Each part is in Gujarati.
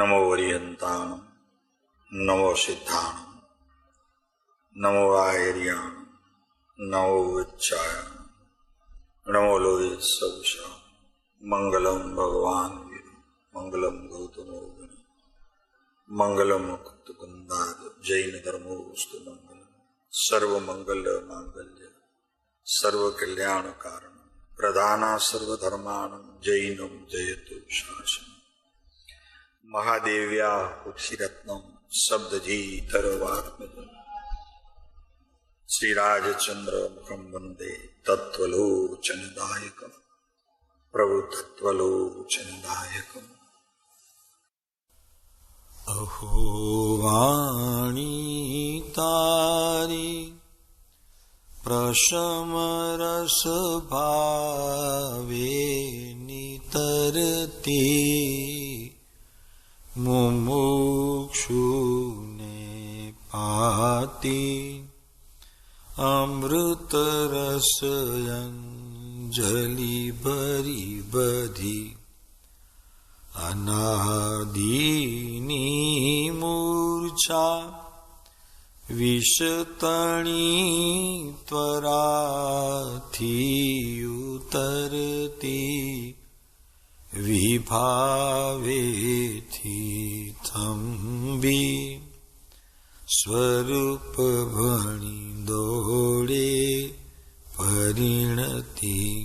નમો વરિયંતાણમ, નમો સિદ્ધાણમ, નમો આયર્યાણમ, નમો વિચ્છાયણમ, નમો લોહિત સવિષા. મંગલમ ભગવાન વિષ્ણુ, મંગલમ ગૌતમો ગણ, મંગલમ મુક્તકુંદાદ, જૈન ધર્મોસ્તુ મંગલમ. સર્વમંગલ માંગલ્ય સર્વ કલ્યાણ કારણ, પ્રધાના સર્વધર્માણમ, જૈનમ જયતુ શાસન. મહાદેવ્યા પુક્ષિરત્નમ શબ્દજીતરવાત્મજમ, શ્રીરાજચંદ્ર મુખમ વંદે તત્વલોચનદાયકમ, પ્રભુ તત્વલોચનદાયકમ. અહો વાણી તારી પ્રશમરસ ભાવે નિતરતી, મુમુક્ષુને પાતી અમૃત રસયંજલિ ભરી બધી. અનાદિની મૂર્છા વિષતણી ત્વરાથી ઉતરતી, વિભાવેથી થંભી સ્વરૂપ ભણી દોડે પરિણતી.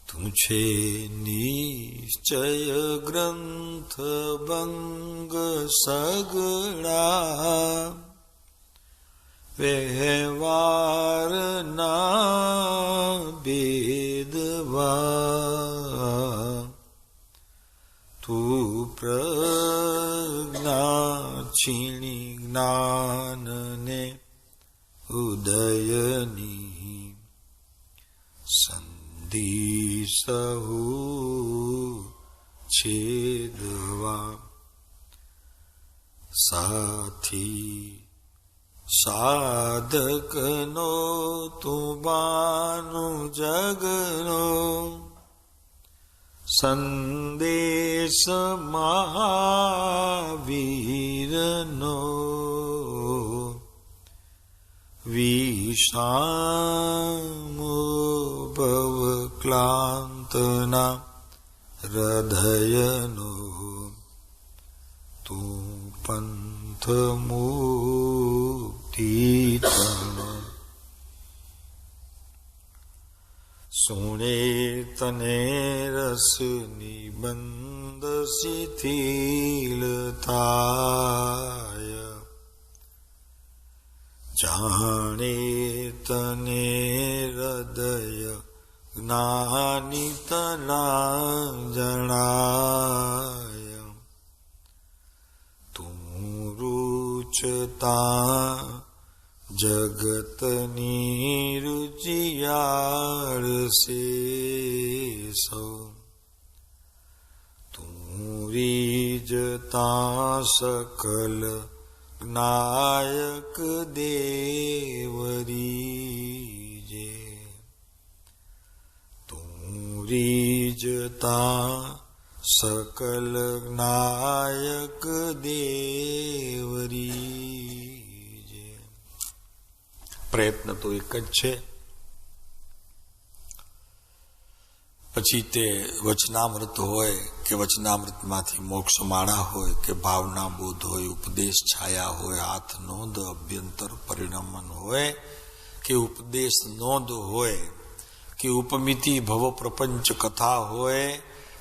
તું છે નિશ્ચય ગ્રંથ ભંગ સગળા, વ્યવહારના ભેદવા. તું પ્રજ્ઞા છીણી જ્ઞાનને ઉદયની, સહુ છેદવા. સાથી સાધકનો તું બાનું જગનો, સંદેશ મહાવીરનો. વિષામો ભવ ક્લાંતના હૃદયનો, તું પંથ મુક્તિ તણો. સુણે તને રસ નિબંધ શિથિલ થાય, જાણે તને હૃદય જ્ઞાની તના જણાય. તું રૂચતા જગતની રુચિયાળ સે સૌ, તું રીજતા સકલ જ્ઞાયક દેવરી જે. તું રીજતા સકલ જ્ઞાયક દેવરી જે. પ્રયત્ન તો એક જ છે. પછી તે વચનામૃત હોય કે વચનામૃતમાંથી મોક્ષ માળા હોય કે ભાવના બોધ હોય, ઉપદેશ છાયા હોય, હાથ નોંધ અભ્યંતર પરિણમન હોય કે ઉપદેશ નોંધ હોય કે ઉપમિતિ ભવ પ્રપંચ કથા હોય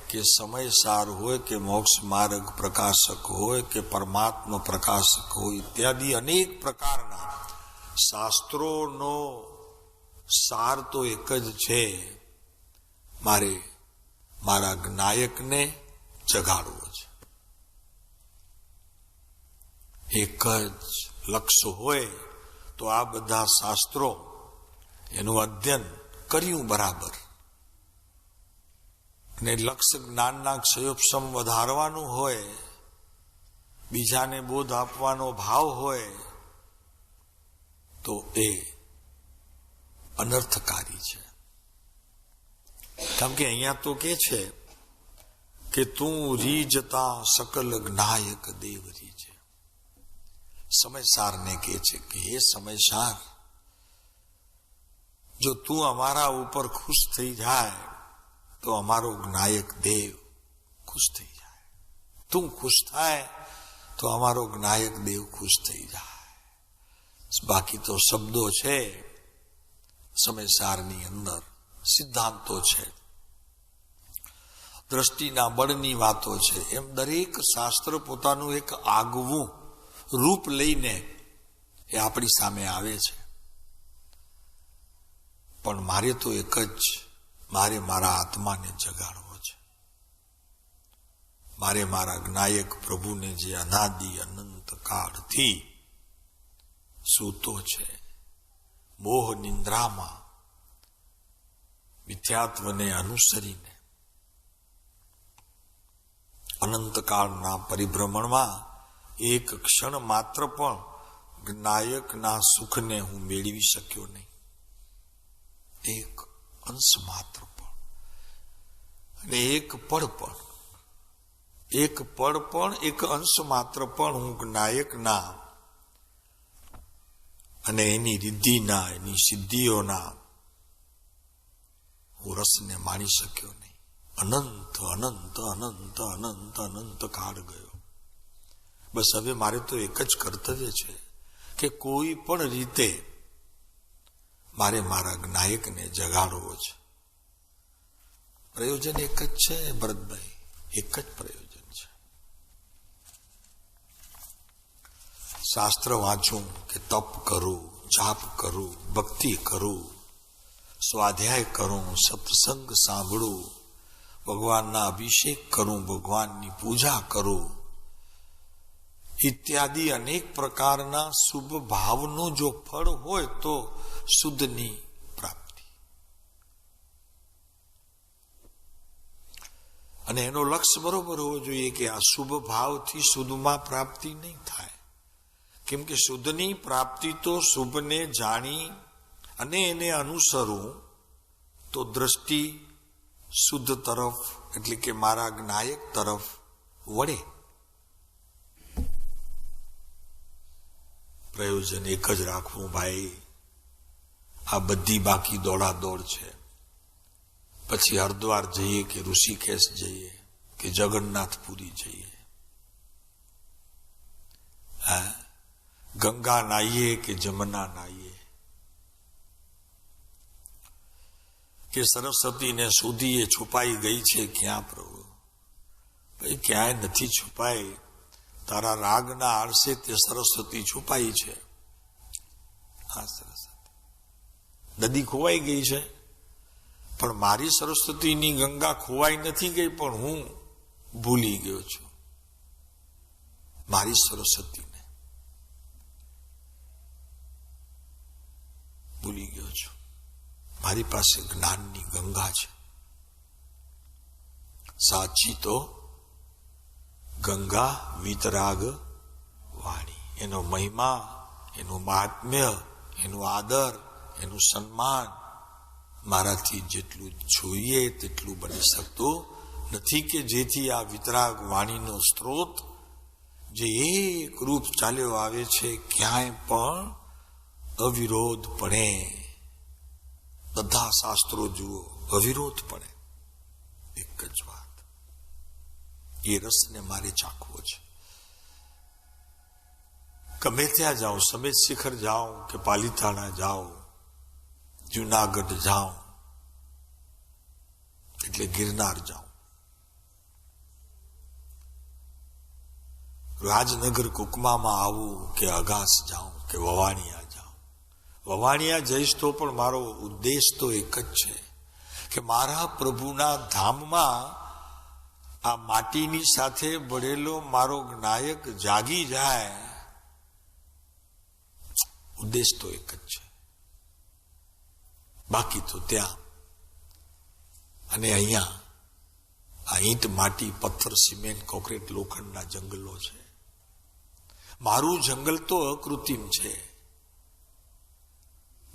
કે સમયસાર હોય કે મોક્ષ માર્ગ પ્રકાશક હોય કે પરમાત્મા પ્રકાશક હોય, ઇત્યાદિ અનેક પ્રકારના શાસ્ત્રોનો સાર તો એક જ છે. મારે મારા જ્ઞાયકને જગાડવો છે. એક જ લક્ષ્ય હોય તો આ બધા શાસ્ત્રો એનું અધ્યયન કર્યું બરાબર, અને લક્ષ્ય જ્ઞાનના ક્ષયોપશમ વધારવાનું હોય, બીજાને બોધ આપવાનો ભાવ હોય તો એ અનર્થકારી છે. કારણ કે અહીંયા તો કે છે કે તું રીજતા સકલ જ્ઞાયક દેવ રીજે. સમયસારને કહે છે કે હે સમયસાર, જો તું અમારા ઉપર ખુશ થઈ જાય તો અમારો જ્ઞાયક દેવ ખુશ થઈ જાય. તું ખુશ થાય તો અમારો જ્ઞાયક દેવ ખુશ થઈ જાય. બાકી તો શબ્દો છે, સમયસારની અંદર સિદ્ધાંતો છે, દ્રષ્ટિના બળની વાતો છે. એમ દરેક શાસ્ત્ર પોતાનું એક આગવું રૂપ લઈને એ આપણી સામે આવે છે. પણ મારે તો એક જ, મારે મારા આત્માને જગાડવો છે. મારે મારા જ્ઞાયક પ્રભુને જે અનાદિ અનંત કાળથી સૂતો છે, મોહ નિંદ્રામાં મિથ્યાત્વને અનુસરીને અનંતકાળના પરિભ્રમણમાં એક ક્ષણ માત્ર પણ જ્ઞાયકના સુખને હું મેળવી શક્યો નહીં. એક અંશ માત્ર પણ, અને એક અંશ માત્ર પણ હું જ્ઞાયકના અને એની રિદ્ધિના, એની સિદ્ધિઓના હું રસને માણી શક્યો નહીં. અનંત અનંત અનંત અનંત અનંત કાળ ગયો. બસ હવે મારે તો એક જ કર્તવ્ય છે કે કોઈ પણ રીતે મારે મારા જ્ઞાયકને જગાડવો છે. પ્રયોજન એક જ છે ભરતભાઈ, એક જ પ્રયોજન છે. શાસ્ત્ર વાંચું કે તપ કરું, જાપ કરું, ભક્તિ કરું, સ્વાધ્યાય કરું, સત્સંગ સાંભળું, ભગવાનના અભિષેક કરું, ભગવાનની પૂજા કરું, ઇત્યાદિ અનેક પ્રકારના શુભ ભાવનો જો ફળ હોય તો શુદ્ધની પ્રાપ્તિ. અને એનો લક્ષ્ય બરોબર હોવો જોઈએ કે આ શુભ ભાવથી શુદ્ધમાં પ્રાપ્તિ નહીં થાય. કેમ કે શુદ્ધની પ્રાપ્તિ તો શુભને જાણી અને એને અનુસરું તો દ્રષ્ટિ શુદ્ધ તરફ, એટલે કે મારા જ્ઞાયક તરફ વળે. પ્રયોજન એક જ રાખવું ભાઈ. આ બધી બાકી દોડાદોડ છે. પછી હરિદ્વાર જઈએ કે ઋષિકેશ જઈએ કે જગન્નાથપુરી જઈએ, ગંગા નાહીએ કે જમના નાહીએ કે સરસ્વતીને શોધીએ છુપાઈ ગઈ છે ક્યાં પ્રભુ? ભાઈ ક્યાંય નથી છુપાઈ. તારા રાગના આળસે તે સરસ્વતી છુપાઈ છે. હા, સરસ્વતી નદી ખોવાઈ ગઈ છે, પણ મારી સરસ્વતીની ગંગા ખોવાઈ નથી ગઈ, પણ હું ભૂલી ગયો છું મારી સરસ્વતીને, ભૂલી ગયો છું. મારી પાસે જ્ઞાનની ગંગા છે. સાચી તો ગંગા વિતરાગ વાણી. એનો મહિમા, એનું મહાત્મ્ય, એનું આદર, એનું સન્માન મારાથી જેટલું જોઈએ તેટલું બની શકતું નથી. કે જેથી આ વિતરાગ વાણીનો સ્ત્રોત જે એક રૂપ ચાલ્યો આવે છે, ક્યાંય પણ અવિરોધપણે, બધા શાસ્ત્રો જુઓ, અવિરોધપણે એક જ વાત. એ રસને મારે ચાખવો છે. ગમે ત્યાં જાઉં, સમેત શિખર જાઉં કે પાલીતાણા જાઉં, જુનાગઢ જાઉં એટલે ગિરનાર જાઉં, રાજનગર કુકમામાં આવું કે અગાસ જાઉં કે વવાણિયા જાઉં. વવાણિયા જઈશ તો પણ મારો ઉદ્દેશ તો એક જ છે કે મારા પ્રભુના ધામમાં આ માટીની સાથે ભળેલો મારો જ્ઞાયક જાગી જાય. ઉદ્દેશ તો એક જ છે. બાકી તો ત્યાં અને અહીંયા આ ઈંટ, માટી, પથ્થર, સિમેન્ટ, કોન્ક્રીટ, લોખંડના જંગલો છે. મારું જંગલ તો અકૃત્રિમ છે,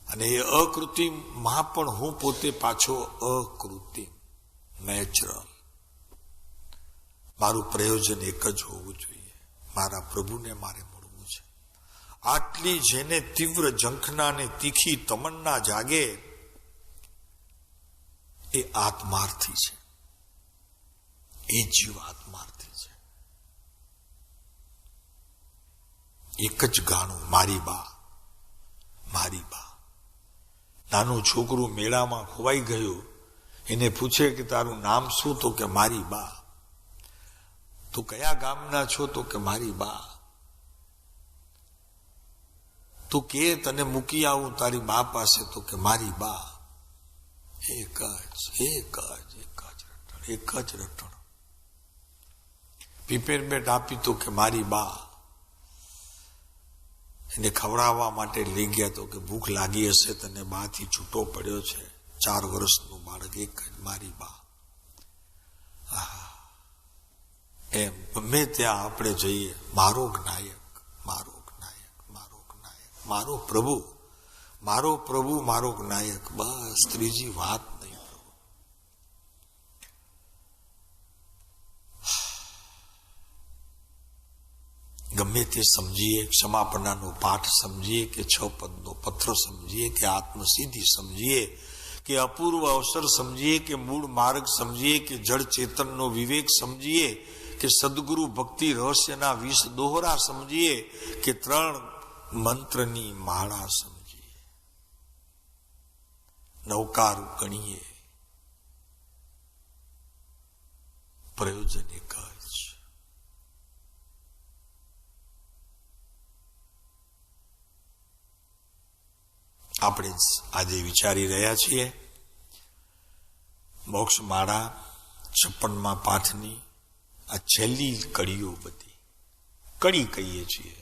અને એ અકૃત્રિમમાં પણ હું પોતે પાછો અકૃત્રિમ, નેચરલ. મારું પ્રયોજન એક જ હોવું જોઈએ, મારા પ્રભુને મારે મળવું છે. આટલી જેને તીવ્ર ઝંખના ને તીખી તમન્ના જાગે એ આત્માર્થી છે, એ જીવ આત્માર્થી છે. એક જ ગાણું, મારી બા, મારી બા. નાનું છોકરું મેળામાં ખોવાઈ ગયું, એને પૂછે કે તારું નામ શું? તો કે મારી બા. તો કયા ગામના છો? તો કે મારી બા. તું કે તને મૂકી આવું તારી બા પાસે? તો કે મારી બા. એક જ રટણ. પીપેર બેટ આપી તો કે મારી બા. એને ખવડાવવા માટે લઈ ગયા તો કે ભૂખ લાગી હશે, તને બાથી છૂટો પડ્યો છે, 4 વર્ષનું બાળક, એક જ મારી બા. એમ ગમે ત્યાં આપણે જઈએ, મારો જ્ઞાયક, મારો જ્ઞાયક, મારો જ્ઞાયક, મારો પ્રભુ, મારો પ્રભુ, મારો જ્ઞાયક, બસ ત્રીજી વાત નહીં. ગમે તે સમજીએ, ક્ષમાપનાનો પાઠ સમજીએ કે 6 પદનો પત્ર સમજીએ કે આત્મસિદ્ધિ સમજીએ કે અપૂર્વ અવસર સમજીએ કે મૂળ માર્ગ સમજીએ કે જળ ચેતનનો વિવેક સમજીએ કે સદગુરુ ભક્તિ રહસ્યના 20 દોહરા સમજીએ કે 3 મંત્રની માળા સમજીએ, નૌકાર ગણીએ, પ્રયોજન એક જ. આપણે આજે વિચારી રહ્યા છીએ મોક્ષ માળા 56મા પાઠની આ છેલ્લી કડીઓ, બધી કડી કહીએ છીએ,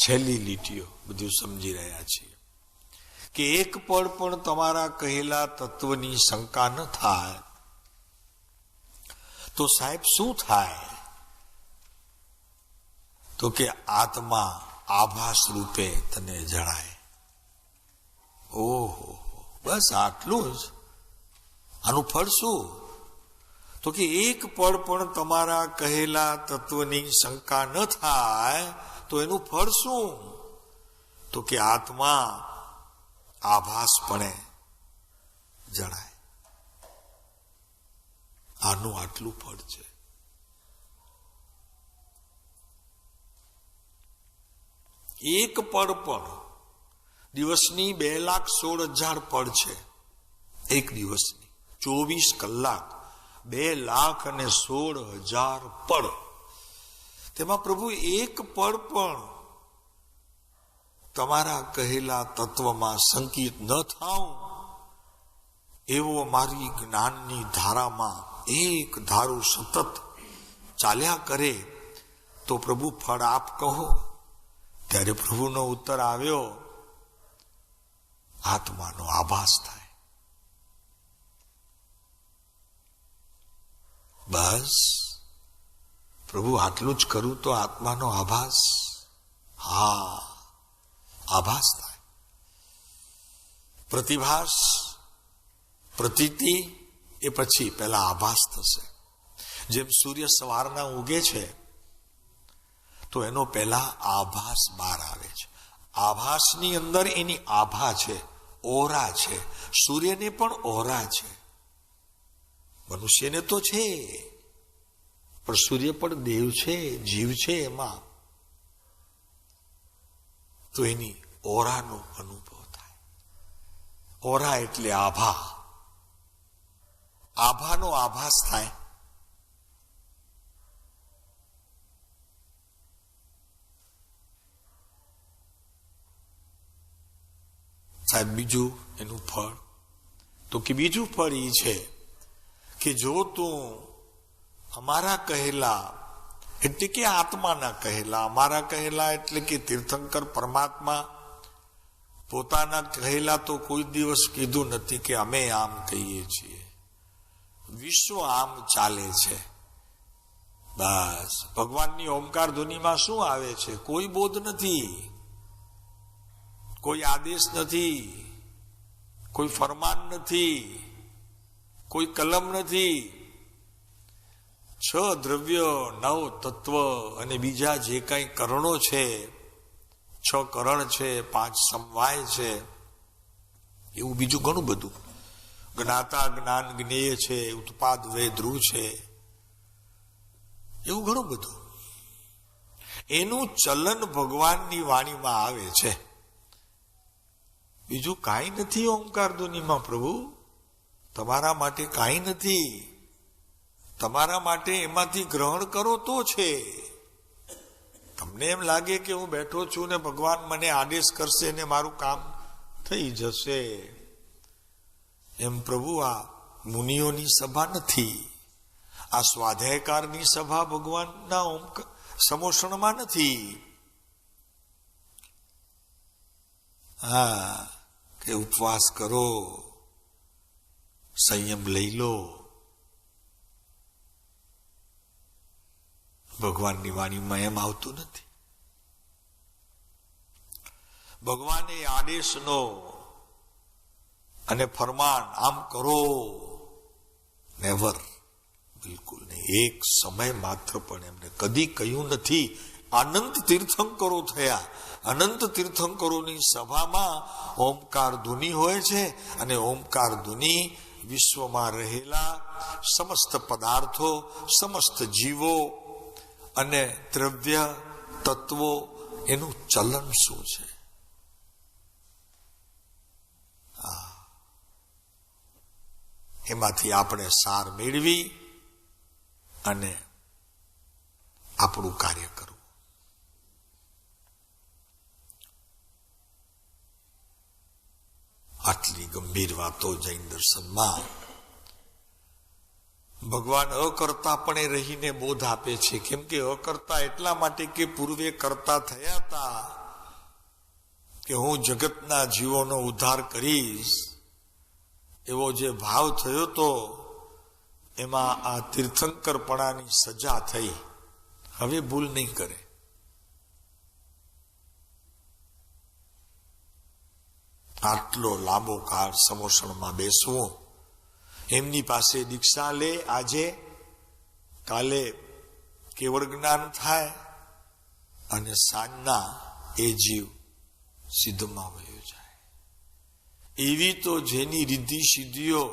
છેલ્લી લીટીઓ બધું સમજી રહ્યા છીએ કે એક પળ પણ તમારા કહેલા તત્વની શંકા ન થાય તો સાહેબ શું થાય? તો કે આત્મા આભાસ રૂપે તને જણાય. ઓહો, બસ આટલું જ. આનું ફળ શું? તો કે એક પળ પણ તમારા કહેલા તત્વની શંકા ન થાય તો એનું ફળ શું? તો કે આત્મા આભાસપણે જણાય. આનું આટલું ફળ છે. એક પળ પણ, દિવસની 2,16,000 પળ છે, એક દિવસની 24 કલાક 2,16,000 પળ. તેમાં પ્રભુ એક પળ પણ તમારા કહેલા તત્વમાં સંકિત ન થાઉં એવો મારી જ્ઞાનની ધારામાં એક ધારું સતત ચાલ્યા કરે તો પ્રભુ ફળ આપ કહો. ત્યારે પ્રભુનો ઉત્તર આવ્યો, આત્માનો આભાસ થાય. બસ પ્રભુ આટલું જ કરું તો આત્માનો આભાસ, હા આભાસ થાય. પ્રતિભાસ, પ્રતીતિ એ પછી પહેલા આભાસ થશે. જેમ સૂર્ય સવારના ઉગે છે તો એનો પહેલા આભાસ બહાર આવે છે. આભાસની અંદર એની આભા છે, ઓરા છે. સૂર્યને પણ ઓરા છે, મનુષ્યને તો છે, પણ સૂર્ય પણ દેવ છે, જીવ છે એમાં. તો એની ઓરાનો અનુભવ થાય. ઓરા એટલે આભા, આભાનો આભાસ થાય. સાહેબ બીજું એનું ફળ, તો કે બીજું ફળ એ છે કે જો તું અમારા કહેલા, એટલે કે આત્માના કહેલા, અમારા કહેલા એટલે કે તીર્થંકર પરમાત્મા પોતાના કહેલા તો કોઈ દિવસ કીધું નથી કે અમે આમ કહીએ છીએ. વિશ્વ આમ ચાલે છે. બસ ભગવાનની ઓમકાર ધ્વનિમાં શું આવે છે? કોઈ બોધ નથી, કોઈ આદેશ નથી, કોઈ ફરમાન નથી, કોઈ કલમ નથી. 6 દ્રવ્ય, 9 તત્વ અને બીજા જે કાંઈ કરણો છે, 6 કરણ છે, 5 સમવાય છે, એવું બીજું ઘણું બધું. જ્ઞાતા, જ્ઞાન, જ્ઞેય છે, ઉત્પાદ, વે, ધ્રુવ છે, એવું ઘણું બધું. એનું ચલન ભગવાનની વાણીમાં આવે છે. બીજું કાંઈ નથી ઓમકાર ધ્વનિમાં પ્રભુ. તમારા માટે કાંઈ નથી. તમારા માટે એમાંથી ગ્રહણ કરો તો છે. તમને એમ લાગે કે હું બેઠો છું ને ભગવાન મને આદેશ કરશે ને મારું કામ થઈ જશે. એમ પ્રભુ આ મુનિઓની સભા નથી. આ સ્વાધ્યાયકારની સભા ભગવાનના સમોષણમાં નથી. હા, કે ઉપવાસ કરો, સંયમ લઈ લો. ભગવાનની વાણીમાં એમ આવતું નથી. ભગવાને આદેશનો અને ફરમાન આમ કરો, નેવર, બિલકુલ નહીં. એક સમય માત્ર પણ એમને કદી કહ્યું નથી. અનંત તીર્થંકરો થયા. અનંત તીર્થંકરોની સભામાં ઓમકાર ધુની હોય છે અને ઓમકાર ધુની વિશ્વમાં રહેલા સમસ્ત પદાર્થો, સમસ્ત જીવો અને દ્રવ્ય તત્વો એનું ચલન શું છે? એમાંથી આપણે સાર મેળવી અને આપણું કાર્ય કરવું. આટલી ગંભીર વાતો જૈન દર્શનમાં ભગવાન અકર્તાપણે રહીને બોધ આપે છે. કેમ કે અકર્તા એટલા માટે કે પૂર્વે કરતા થયા હતા કે હું જગતના જીવોનો ઉદ્ધાર કરીશ, એવો જે ભાવ થયો તો એમાં આ તીર્થંકરપણાની સજા થઈ. હવે ભૂલ નહીં કરે. આટલો લાંબો કાળ સમોષણમાં બેસવું, એમની પાસે દીક્ષા લે આજે, કાલે કેવળ જ્ઞાન થાય અને સાંજના એ જીવ સિદ્ધમાં વયો જાય. એવી તો જેની રિદ્ધિ સિદ્ધિઓ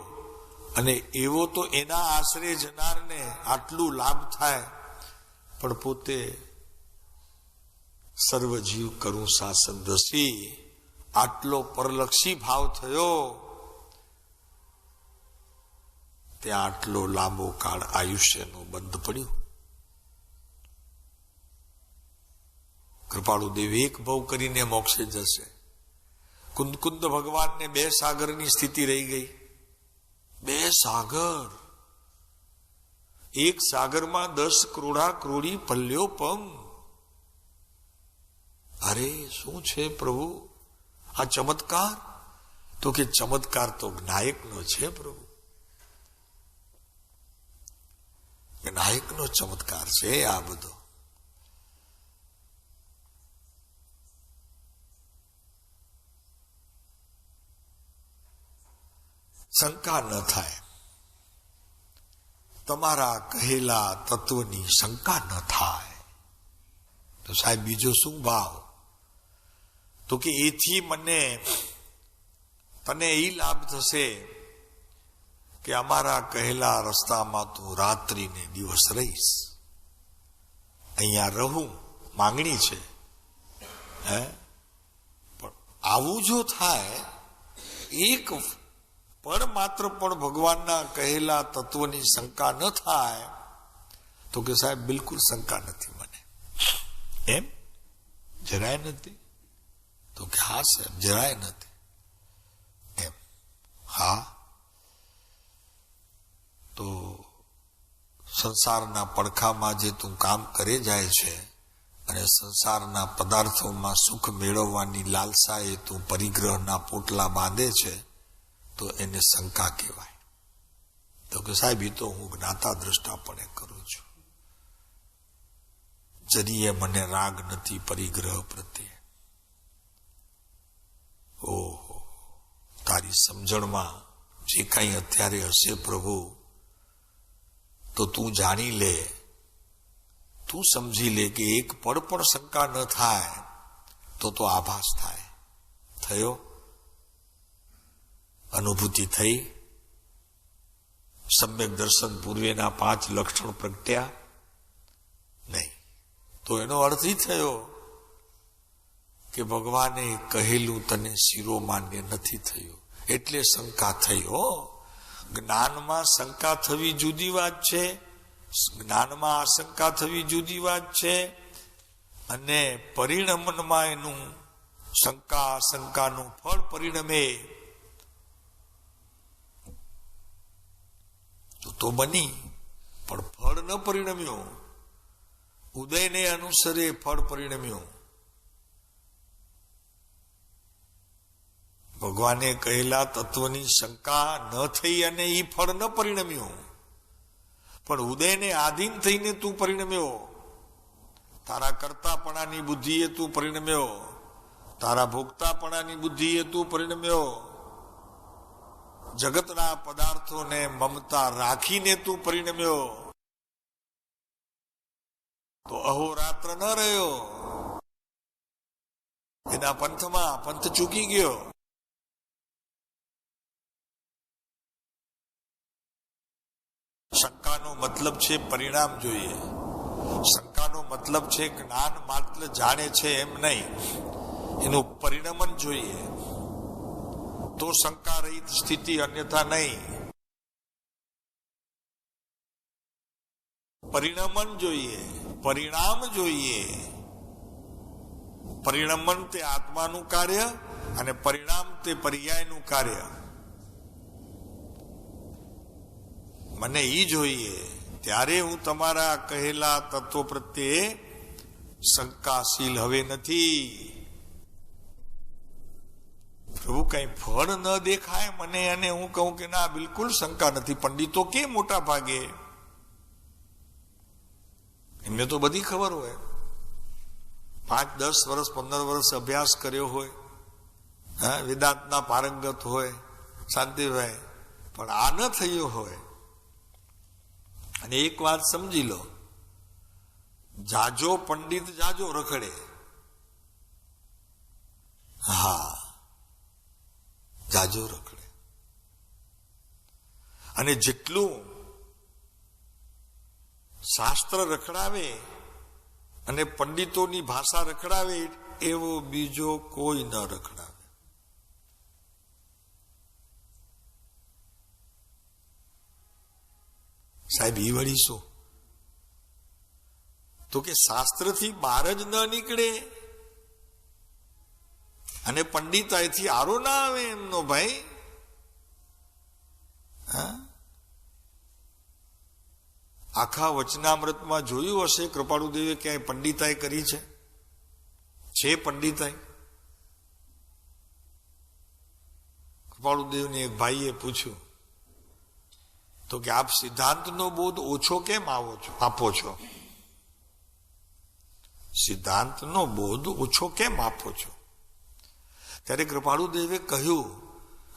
અને એવો તો એના આશરે જનારને આટલું લાભ થાય, પણ પોતે સર્વજીવ કરું શાસન દસી, આટલો પરલક્ષી ભાવ થયો, ત્યાં આટલો લાંબો કાળ આયુષ્યનું બંધ પડ્યું. કૃપાળુ દેવ એક ભવ કરીને મોક્ષે જશે. કુંદ ભગવાનને 2 સાગરની સ્થિતિ રહી ગઈ. 2 સાગર, એક સાગરમાં 10 ક્રોડા ક્રોડી પલ્યો પમ. અરે શું છે પ્રભુ આ ચમત્કાર? તો કે ચમત્કાર તો જ્ઞાયકનો છે પ્રભુ, જ્ઞાયકનો ચમત્કાર છે આ બધો. શંકા ન થાય. તમારા કહેલા તત્વની શંકા ન થાય. તો સાહેબ બીજો શું ભાવ? તો કે એથી તને એ લાભ થશે કે અમારા કહેલા રસ્તામાં તું રાત્રિ ને દિવસ રહીશ. અહીંયા રહું માંગણી છે. પણ આવું જો થાય, એક પણ માત્ર પણ ભગવાનના કહેલા તત્વની શંકા ન થાય, તો કે સાહેબ બિલકુલ શંકા નથી મને. એમ જરાય નથી? તો કે હા સાહેબ જરાય નથી. એમ હા, તો સંસારના પડખામાં જે તું કામ કરે જાય છે અને સંસારના પદાર્થોમાં સુખ મેળવવાની લાલસા એ તું પરિગ્રહના પોટલા બાંધે છે, તો એને શંકા કહેવાય. તો કે સાહેબ એ તો હું જ્ઞાતા દ્રષ્ટાપણે કરું છું. જરીએ મને રાગ નથી પરિગ્રહ પ્રત્યે. ઓહો, તારી સમજણમાં જે કાંઈ અત્યારે હશે પ્રભુ, તો તું જાણી લે, તું સમજી લે કે એક પળ પણ શંકા ન થાય તો આભાસ થાય. થયો? અનુભૂતિ થઈ? સમ્યક દર્શન પૂર્વેના 5 લક્ષણ પ્રગટ્યા? નહીં. તો એનો અર્થ એ થયો કે ભગવાને કહેલું તને શિરો માન્ય નથી થયું, એટલે શંકા થઈ. હો, જ્ઞાનમાં શંકા થવી જુદી વાત છે, જ્ઞાનમાં આશંકા થવી જુદી વાત છે, અને પરિણમનમાં એનું શંકા આશંકાનું ફળ પરિણમે તો બની, પણ ફળ ન પરિણમ્યું. ઉદયને અનુસરે ફળ પરિણમ્યું. ભગવાને કહેલા તત્વની શંકા ન થઈ અને એ ફળ ન પરિણમ્યું, પણ ઉદયને આધીન થઈને તું પરિણમ્યો. તારા કર્તાપણાની બુદ્ધિએ તું પરિણમ્યો, તારા ભોગતાપણાની બુદ્ધિએ તું પરિણમ્યો, જગતના પદાર્થોને મમતા રાખીને તું પરિણમ્યો. તો અહોરાત્ર ન રહ્યો, એના પંથમાં પંથ ચૂકી ગયો. શંકાનો મતલબ છે પરિણામ જોઈએ, શંકાનો મતલબ છે જ્ઞાન માત્ર જાણે છે એમ નહીં, એનું પરિણમન જોઈએ. તો શંકા રહિત સ્થિતિ, અન્યથા નહીં. પરિણમન જોઈએ, પરિણામ જોઈએ. પરિણમન તે આત્માનું કાર્ય અને પરિણામ તે પર્યાયનું કાર્ય. મને ઈ જોઈએ, ત્યારે હું તમારા કહેલા તત્વો પ્રત્યે શંકાશીલ હવે નથી. પ્રભુ કઈ ફળ ન દેખાય મને અને હું કહું કે ના બિલકુલ શંકા નથી. પંડિતો કે મોટા ભાગે એમને તો બધી ખબર હોય, 5, 10 વર્ષ 15 વર્ષ અભ્યાસ કર્યો હોય, વેદાંતના પારંગત હોય, શાંતિભાઈ, પણ આ ન થયું હોય. અને એક વાત સમજી લો, જાજો પંડિત જાજો રખડે. હા, જાજો રખડે. અને જેટલું શાસ્ત્ર રખડાવે અને પંડિતોની ભાષા રખડાવે એવો બીજો કોઈ ન રખડાવે. સાહેબ ઈ વળી શું? તો કે શાસ્ત્રથી બહાર જ ન નીકળે અને પંડિતાઈથી આરો ના આવે એમનો ભાઈ. આખા વચનામૃતમાં જોયું હશે કૃપાળુદેવે ક્યાંય પંડિતાઈ કરી છે પંડિતાઈ? કૃપાળુદેવને એક ભાઈએ પૂછ્યું તો કે આપ સિદ્ધાંતનો બોધ ઓછો કેમ આપો છો? સિદ્ધાંતનો બોધ ઓછો કેમ આપો છો? ત્યારે કૃપાળુદેવે કહ્યું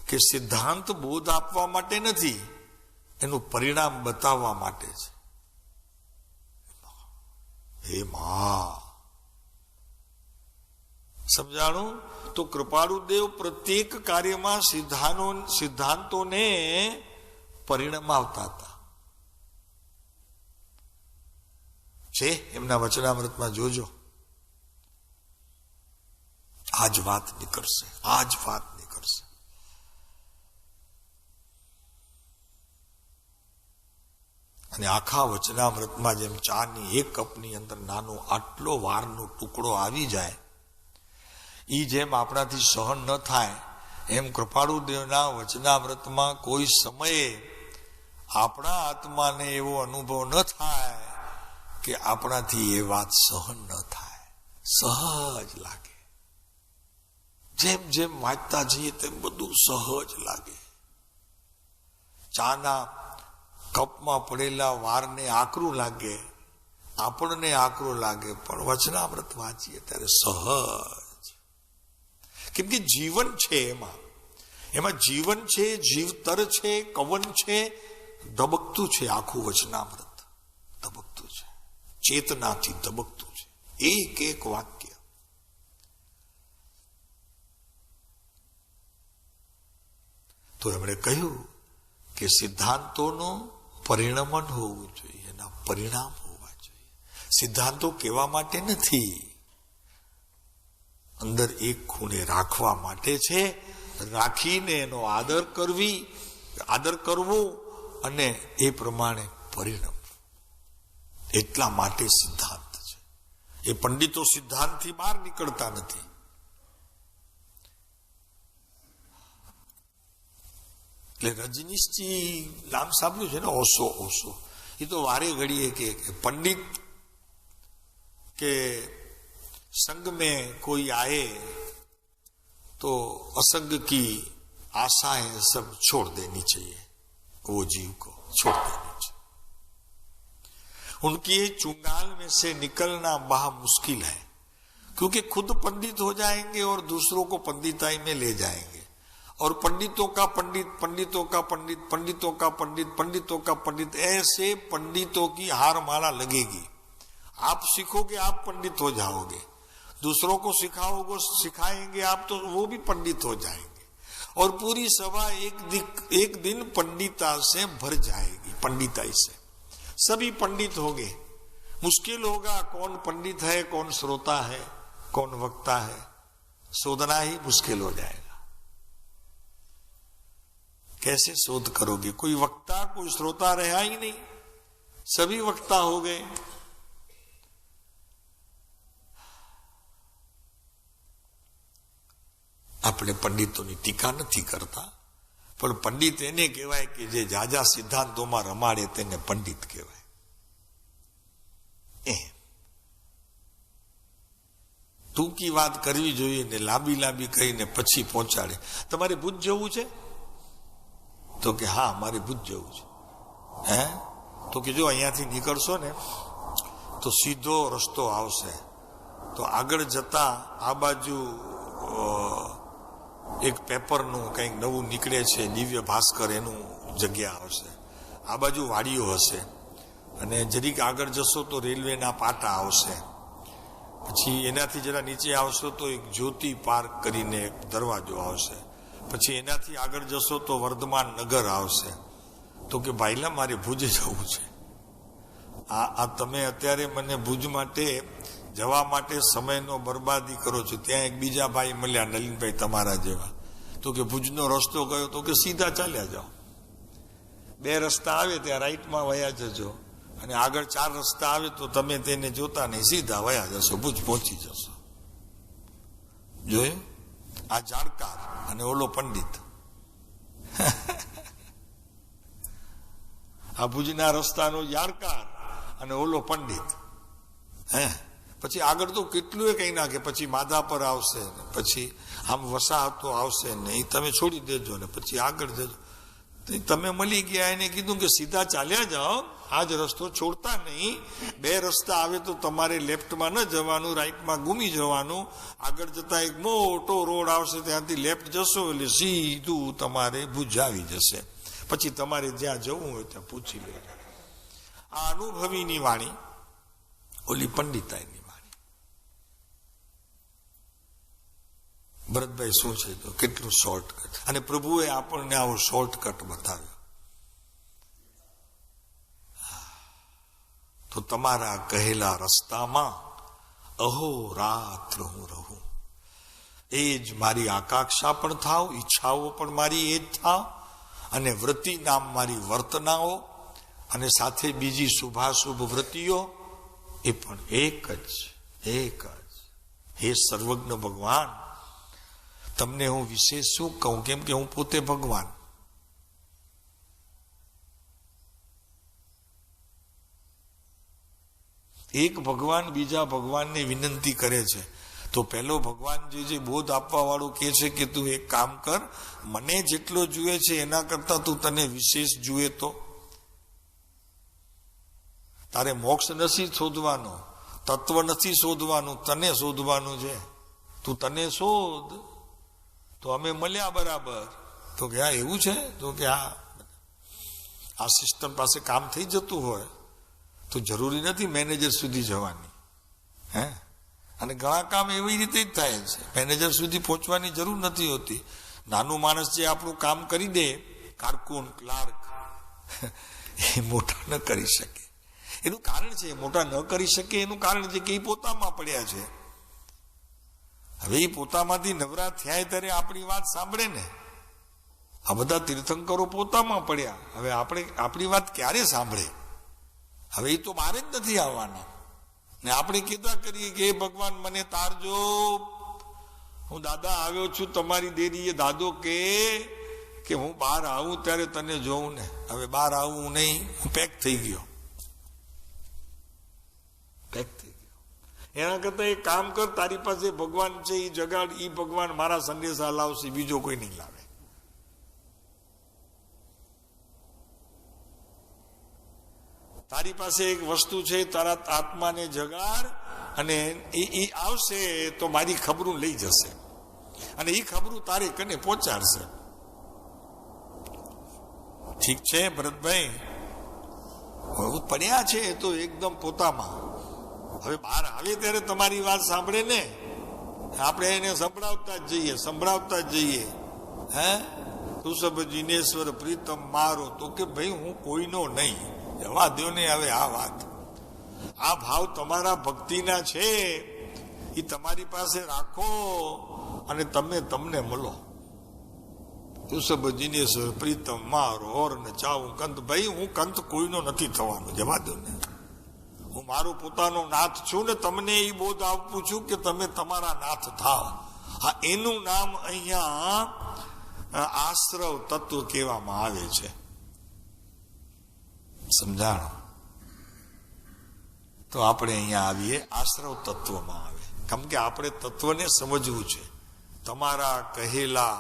કે સિદ્ધાંત બોધ આપવા માટે નથી, એનું પરિણામ બતાવવા માટે છે. હે મા, સમજાણું? તો કૃપાળુદેવ પ્રત્યેક કાર્યમાં સિદ્ધાંતોને પરિણમાવતા હતા. છે એમના વચનામૃતમાં જોજો, આ જ વાત નીકળશે, આ જ વાત નીકળશે. અને આખા વચનામૃતમાં જેમ ચાની એક કપની અંદર નાનો આટલો વારનો ટુકડો આવી જાય, ઈ જેમ આપણાથી સહન ન થાય, એમ કૃપાળુદેવના વચનામૃતમાં કોઈ સમયે આપણા આત્માને એવો અનુભવ ન થાય કે આપણાથી એ વાત સહન ન થાય. સહજ લાગે. જેમ જેમ વાંચતા જઈએ તેમ બધું સહજ લાગે. ચાના કપમાં પડેલા વારને આકરું લાગે, આપણને આકરું લાગે, પણ વચનામૃત વાંચીએ ત્યારે સહજ. કેમ કે જીવન છે એમાં જીવન છે, જીવતર છે, કવન છે, ધબકતું છે આખું વચનામૃત. ચેતનાથી ધબકતું છે, એક એક વાક્ય. તો એમણે કહ્યું કે સિદ્ધાંતોનું પરિણમન હોવું જોઈએ, એના પરિણામ હોવા જોઈએ. સિદ્ધાંતો કહેવા માટે નથી, અંદર એક ખૂણે રાખવા માટે છે. રાખીને એનો આદર કરવો અને એ પ્રમાણે પરિણમવું, એટલા માટે સિદ્ધાંત છે. એ પંડિતો સિદ્ધાંતથી બહાર નીકળતા નથી. એટલે રજનીશજી નામ સાંભળ્યું છે ને, ઓશો. એ તો વારે ઘડીએ કે પંડિત કે संग में कोई आए तो असंग की आशाएं सब छोड़ देनी चाहिए, वो जीव को छोड़ देनी चाहिए. उनकी चुंगाल में से निकलना बड़ा मुश्किल है, क्योंकि खुद पंडित हो जाएंगे और दूसरों को पंडिताई में ले जाएंगे. और पंडितों का पंडित, पंडितों का पंडित, पंडितों का पंडित, पंडितों का पंडित, ऐसे पंडितों की हार माला लगेगी. आप सीखोगे आप पंडित हो जाओगे, दूसरों को सिखाएंगे आप तो वो भी पंडित हो जाएंगे. और पूरी सभा एक दिन पंडिता से भर जाएगी, पंडिताई से सभी पंडित होंगे. मुश्किल होगा कौन पंडित है, कौन श्रोता है, कौन वक्ता है, शोधना ही मुश्किल हो जाएगा. कैसे शोध करोगे? कोई वक्ता कोई श्रोता रहा ही नहीं, सभी वक्ता हो गए. આપણે પંડિતોની ટીકા નથી કરતા, પણ પંડિત એને કહેવાય કે જે જાજા સિદ્ધાંતોમાં રમાડે તેને પંડિત કહેવાય. ટૂંકી વાત કરવી જોઈએ ને લાંબી કહીને પછી પહોંચાડે. તમારે ભુજ જવું છે? તો કે હા મારે ભુજ જવું છે. તો કે જો અહીંયાથી નીકળશો ને તો સીધો રસ્તો આવશે, તો આગળ જતા આ બાજુ એક પેપરનું કંઈક નવું નીકળે છે, દિવ્ય ભાસ્કર, એનું જગ્યા આવશે. આ બાજુ વાડીઓ હશે, અને જરીક આગળ જશો તો રેલવેના પાટા આવશે. પછી એનાથી જરા નીચે આવશો તો એક જ્યોતિ પાર્ક કરીને એક દરવાજો આવશે. પછી એનાથી આગળ જશો તો વર્ધમાન નગર આવશે. તો કે ભાઈલા મારે ભુજ જવું છે. આ તમે અત્યારે મને ભુજ માટે જવા માટે સમયનો બરબાદી કરો છો. ત્યાં એક બીજા ભાઈ મળ્યા, નલિનભાઈ તમારા જેવા. તો કે ભુજનો રસ્તો કયો? તો કે સીધા ચાલ્યા જાઓ, 2 રસ્તા આવે ત્યાં રાઈટમાં વયા જજો, અને આગળ 4 રસ્તા આવે તો તમે તેને જોતા નહીં, સીધા વયા જશો, ભુજ પહોંચી જશો. જોયું? આ જાણકાર અને ઓલો પંડિત. આ ભુજના રસ્તાનો જાણકાર અને ઓલો પંડિત. પછી આગળ તો કેટલું કઈ નાખે, પછી માધાપર આવશે ને પછી આમ વસાહતો આવશે ને, એ તમે છોડી દેજો ને પછી આગળ જજો. તમે મળી ગયા, એને કીધું કે સીધા ચાલ્યા જાઓ, આ જ રસ્તો છોડતા નહીં. 2 રસ્તા આવે તો તમારે લેફ્ટમાં ન જવાનું, રાઈટમાં ઘૂમી જવાનું. આગળ જતા એક મોટો રોડ આવશે, ત્યાંથી લેફ્ટ જશો એટલે સીધું તમારે ભુજ આવી જશે. પછી તમારે જ્યાં જવું હોય ત્યાં પૂછી લેજો. આ અનુભવીની વાણી, ઓલી પંડિતાઈની વાણી. ભરતભાઈ શું છે તો કેટલું શોર્ટકટ, અને પ્રભુએ આપણને આવો શોર્ટકટ બતાવ્યો. તો તમારા કહેલા રસ્તામાં અહોરાત્ર હું રહું, એ જ મારી આકાંક્ષા પણ થાવ, ઈચ્છાઓ પણ મારી એ જ થાવ, અને વૃત્તિ નામ મારી વર્તનાઓ, અને સાથે બીજી શુભાશુભ વૃત્તિઓ એ પણ એક જ. હે સર્વજ્ઞ ભગવાન, તમને હું વિશેષ શું કહું, કેમ કે હું પોતે ભગવાન. એક ભગવાન બીજા ભગવાનને વિનંતી કરે છે, તો પહેલો ભગવાન જે બોધ આપવા વાળો કહે છે કે તું એક કામ કર, મને જેટલો જુએ છે એના કરતા તું તને વિશેષ જુએ તો. તારે મોક્ષ નથી શોધવાનો, તત્વ નથી શોધવાનું, તને શોધવાનું છે. તું તને શોધ. તો અમે મળ્યા બરાબર. તો કે હા એવું છે? તો કે હા, આ સિસ્ટમ પાસે કામ થઈ જતું હોય તો જરૂરી નથી મેનેજર સુધી જવાની. હે, અને ઘણા કામ એવી રીતે જ થાય છે, મેનેજર સુધી પહોંચવાની જરૂર નથી હોતી. નાનું માણસ જે આપણું કામ કરી દે, કારકુન, ક્લાર્ક, એ મોટા ન કરી શકે. એનું કારણ છે, મોટા ન કરી શકે એનું કારણ છે કે એ પોતામાં પડ્યા છે. હવે એ પોતામાંથી નવરા થયા ત્યારે આપણી વાત સાંભળે ને. આ બધા તીર્થંકરો પોતામાં પડ્યા, હવે આપણી વાત ક્યારે સાંભળે? હવે એ તો બહાર જ નથી આવવાના. ને આપણે કીધા કરીએ કે ભગવાન મને તારજો, હું દાદા આવ્યો છું તમારી દેરીએ. દાદો કે હું બહાર આવું ત્યારે તને જોઉં ને. હવે બહાર આવું નહીં, હું પેક થઈ ગયો. એના કરતા એક કામ કર, તારી પાસે ભગવાન છે એ જગાડ, એ ભગવાન મારા સંદેશા લાવશે, બીજો કોઈ નહીં લાવે. તારી પાસે એક વસ્તુ છે, તારા આત્માને જગાડ, અને એ આવશે તો મારી ખબરું લઈ જશે, અને એ ખબરું તારે કને પહોંચાડશે. ઠીક છે ભરતભાઈ, પડ્યા છે તો એકદમ પોતામાં. હવે બહાર આવે ત્યારે તમારી વાત સાંભળે ને, આપણે એને સંભળાવતા જ જઈએ. હે, તું સબ જીનેશ્વર પ્રીતમ મારો, તો કે ભાઈ હું કોઈનો નહીં. જવા દો ને હવે આ વાત. આ ભાવ તમારા ભક્તિના છે, એ તમારી પાસે રાખો અને તમને મળો. તું સબ જીનેશ્વર પ્રીતમ મારો ઓર ને ચાવું કંત. ભાઈ હું કંત કોઈનો નથી થવાનો, જવા દો ને. હું મારો પોતાનો નાથ છું ને તમને એ બોધ આપું છું કે તમે તમારા નાથ થાવ. હા, એનું નામ અહીંયા આશ્રવ તત્વ કહેવામાં આવે છે. સમજાણો? તો આપણે અહીંયા આવીએ આશ્રવ તત્વમાં આવે, કેમ કે આપણે તત્વને સમજવું છે. તમારા કહેલા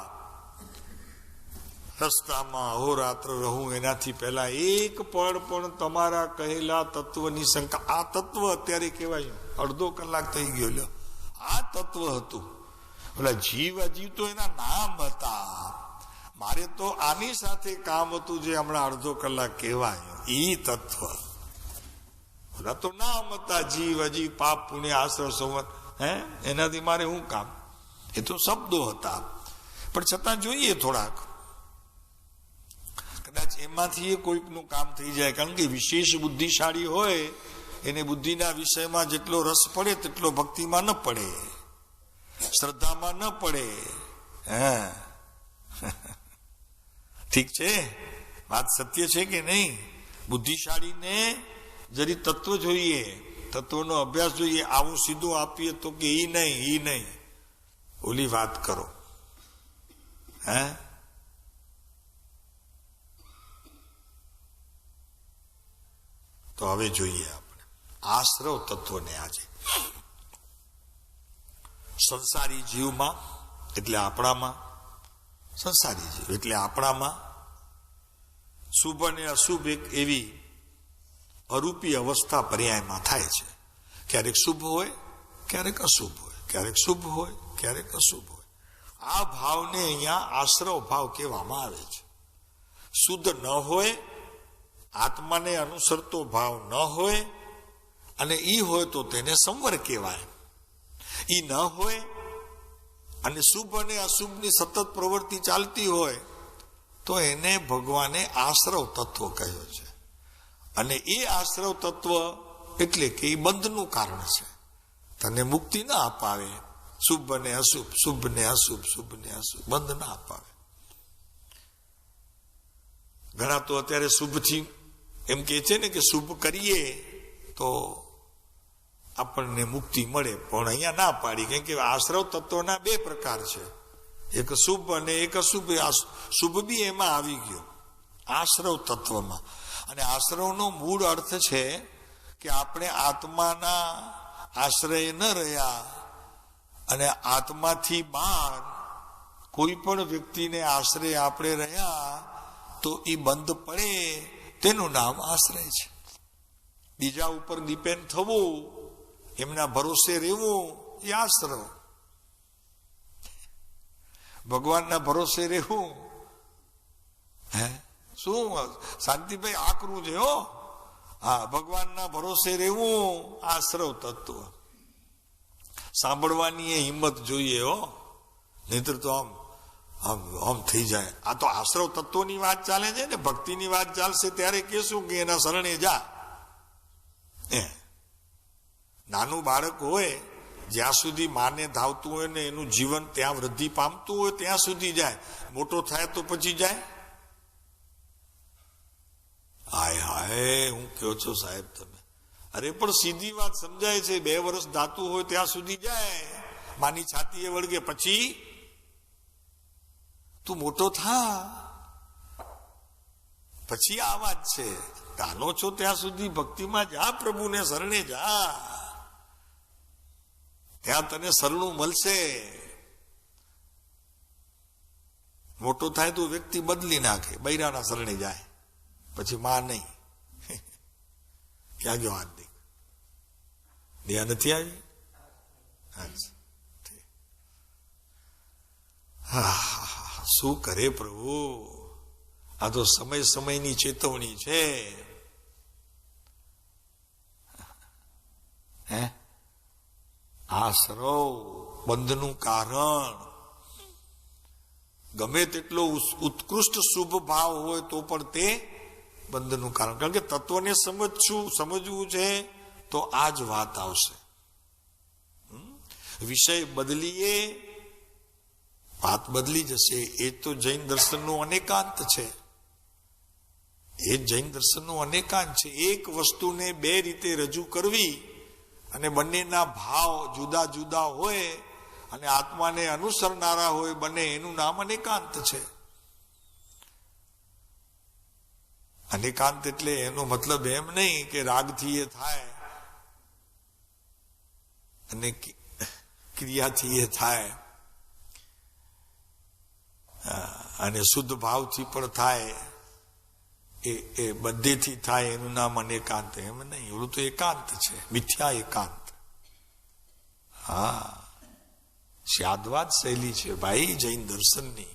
રસ્તામાં અહોરાત્ર રહું એનાથી પહેલા એક પળ પણ તમારા કહેલા તત્વની શંકા. આ તત્વ અત્યારે કહેવાય, અડધો કલાક થઈ ગયો. લ્યો, આ તત્વ હતું. ઓલા જીવ તો એના નામ હતા. મારે તો આની સાથે કામ હતું જે હમણાં અડધો કલાક કહેવાય, એ તત્વ. ઓલા તો નામ હતા, જીવ, અજીવ, પાપ, પુણ્ય, આશ્રવ, સંવત. એનાથી મારે શું કામ? એ તો શબ્દો હતા. પણ છતાં જોઈએ થોડાક, કદાચ એમાંથી કોઈકનું કામ થઈ જાય. કારણ કે વિશેષ બુદ્ધિશાળી હોય એને બુદ્ધિના વિષયમાં જેટલો રસ પડે તેટલો ભક્તિમાં ન પડે, શ્રદ્ધામાં ન પડે. ઠીક છે, વાત સત્ય છે કે નહીં? બુદ્ધિશાળીને જરી તત્વ જોઈએ, તત્વનો અભ્યાસ જોઈએ. આવું સીધું આપીએ તો કે ઈ નહીં, ઓલી વાત કરો. તો હવે જોઈએ આપણે આશ્રવ તત્વને. આજે સંસારી જીવમાં એટલે આપણામાં, સંસારી જીવ એટલે આપણામાં શુભ અને અશુભ એક એવી અરૂપી અવસ્થા પર્યાયમાં થાય છે. ક્યારેક શુભ હોય, ક્યારેક અશુભ હોય, ક્યારેક શુભ હોય, ક્યારેક અશુભ હોય. આ ભાવને અહીંયા આશ્રવ ભાવ કહેવામાં આવે છે. શુદ્ધ ન હોય, આત્માને અનુસરતો ભાવ ન હોય, અને ઈ હોય તો તેને સંવર કહેવાય. ઈ ન હોય અને શુભ અને અશુભની સતત પ્રવૃત્તિ ચાલતી હોય તો એને ભગવાને આશ્રવ તત્વ કહ્યો છે. અને એ આશ્રવ તત્વ એટલે કે એ બંધનું કારણ છે. તને મુક્તિ ના અપાવે. શુભ ને અશુભ, શુભ ને અશુભ, શુભ ને અશુભ, બંધ ના અપાવે. ઘણા તો અત્યારે શુભથી એમ કે છે ને કે શુભ કરીએ તો આપણને મુક્તિ મળે, પણ અહીંયા ના પાડી. કેમ કે આશ્રવ તત્વના બે પ્રકાર છે, એક શુભ અને એક અશુભ. શુભ બી એમાં આવી ગયો આશ્રવ તત્વમાં. અને આશ્રવનો મૂળ અર્થ છે કે આપણે આત્માના આશ્રય ન રહ્યા અને આત્માથી બહાર કોઈ પણ વ્યક્તિને આશ્રય આપણે રહ્યા તો એ બંધ પડે, તેનું નામ આશ્રય છે. બીજા ઉપર ડિપેન્ડ થવું, એમના ભરોસે રહેવું, એ આશ્રવ. ભગવાનના ભરોસે રહેવું, શું શાંતિભાઈ આકરું છે હો. હા, ભગવાનના ભરોસે રહેવું આશ્રવ તત્વ. સાંભળવાની એ હિંમત જોઈએ હો, નહીતર તો આમ થઈ જાય. આ તો આશ્રવ તત્વની વાત ચાલે છે ને. ભક્તિની વાત ચાલશે ત્યારે કેશું કે એના શરણે જા. નાનું બાળક હોય જ્યાં સુધી માને ધાવતું હોય ને એનું જીવન ત્યાં વૃદ્ધિ પામતું હોય ત્યાં સુધી જાય. મોટો થાય તો પછી જાય. હાય હાય, હું કહો છો સાહેબ તમે. અરે પણ સીધી વાત સમજાય છે. 2 વર્ષ દાતું હોય ત્યાં સુધી જાય. માની છાતીએ વળગે પછી તું મોટો થા, પછી આ વાત છે. નાનો છો ત્યાં સુધી ભક્તિમાં જા, પ્રભુને શરણે જા, ત્યાં તને શરણું મળશે. મોટો થાય તો વ્યક્તિ બદલી નાખે, બૈરાના શરણે જાય, પછી માં નહીં. ક્યાં ગયો હાથ દેખ? ધ્યાન નથી આવી? હા, શું કરે પ્રભુ? આ તો સમય સમયની ચેતવણી છે. આ સર્વ બંધનું કારણ. ગમે તેટલો ઉત્કૃષ્ટ શુભ ભાવ હોય તો પણ તે બંધનું કારણ. કારણ કે તત્વને સમજવું છે તો આ જ વાત આવશે. વિષય બદલીએ વાત બદલી જશે. એ તો જૈન દર્શનનું અનેકાંત છે. એ જૈન દર્શનનું અનેકાંત છે. એક વસ્તુને 2 રીતે રજૂ કરવી અને બંનેના ભાવ જુદા જુદા હોય અને આત્માને અનુસરનારા હોય બંને, એનું નામ અનેકાંત છે. અનેકાંત એટલે એનો મતલબ એમ નહીં કે રાગથી એ થાય અને ક્રિયાથી એ થાય અને શુદ્ધ ભાવથી પણ થાય, એ બધેથી થાય, એનું નામ અનેકાંત. એમ નહીં, એવડું તો એકાંત છે, મિથ્યા એકાંત. હા, સ્યાદવાદ શૈલી છે ભાઈ જૈન દર્શનની.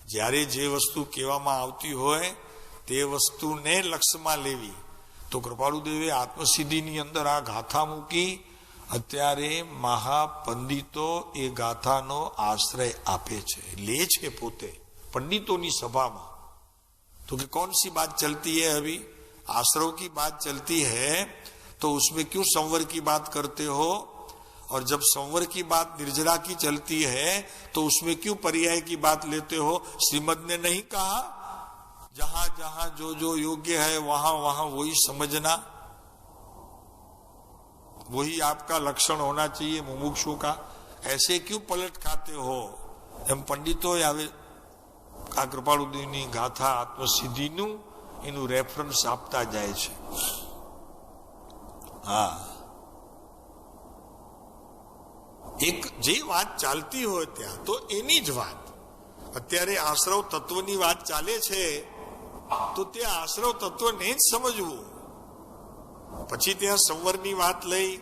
જ્યારે જે વસ્તુ કહેવામાં આવતી હોય તે વસ્તુને લક્ષમાં લેવી. તો કૃપાળુદેવે આત્મસિદ્ધિની અંદર આ ગાથા મૂકી. અત્યારે મહાપંડિતો એ ગાથાનો આશ્રય આપે છે, લે છે પોતે पंडितों सभा में. तो कि कौन सी बात चलती है? अभी आश्रव की बात चलती है, तो उसमें क्यों संवर की बात करते हो? और जब संवर की बात निर्जरा की चलती है तो उसमें क्यों पर्याय की बात लेते हो? श्रीमद ने नहीं कहा जहां जहां जो जो योग्य है वहां वहां वही समझना, वही आपका लक्षण होना चाहिए मुमुक्षु का. ऐसे क्यों पलट खाते हो? एम पंडितों आवे આ કૃપાળુદેવની ગાથા આત્મસિદ્ધિનું એનું રેફરન્સ આપતા જાય છે. હા, એક જે વાત ચાલતી હોય ત્યાં તો એની જ વાત. અત્યારે આશ્રવ તત્વની વાત ચાલે છે તો તે આશ્રવ તત્વને જ સમજવું. પછી ત્યાં સંવરની વાત લઈ,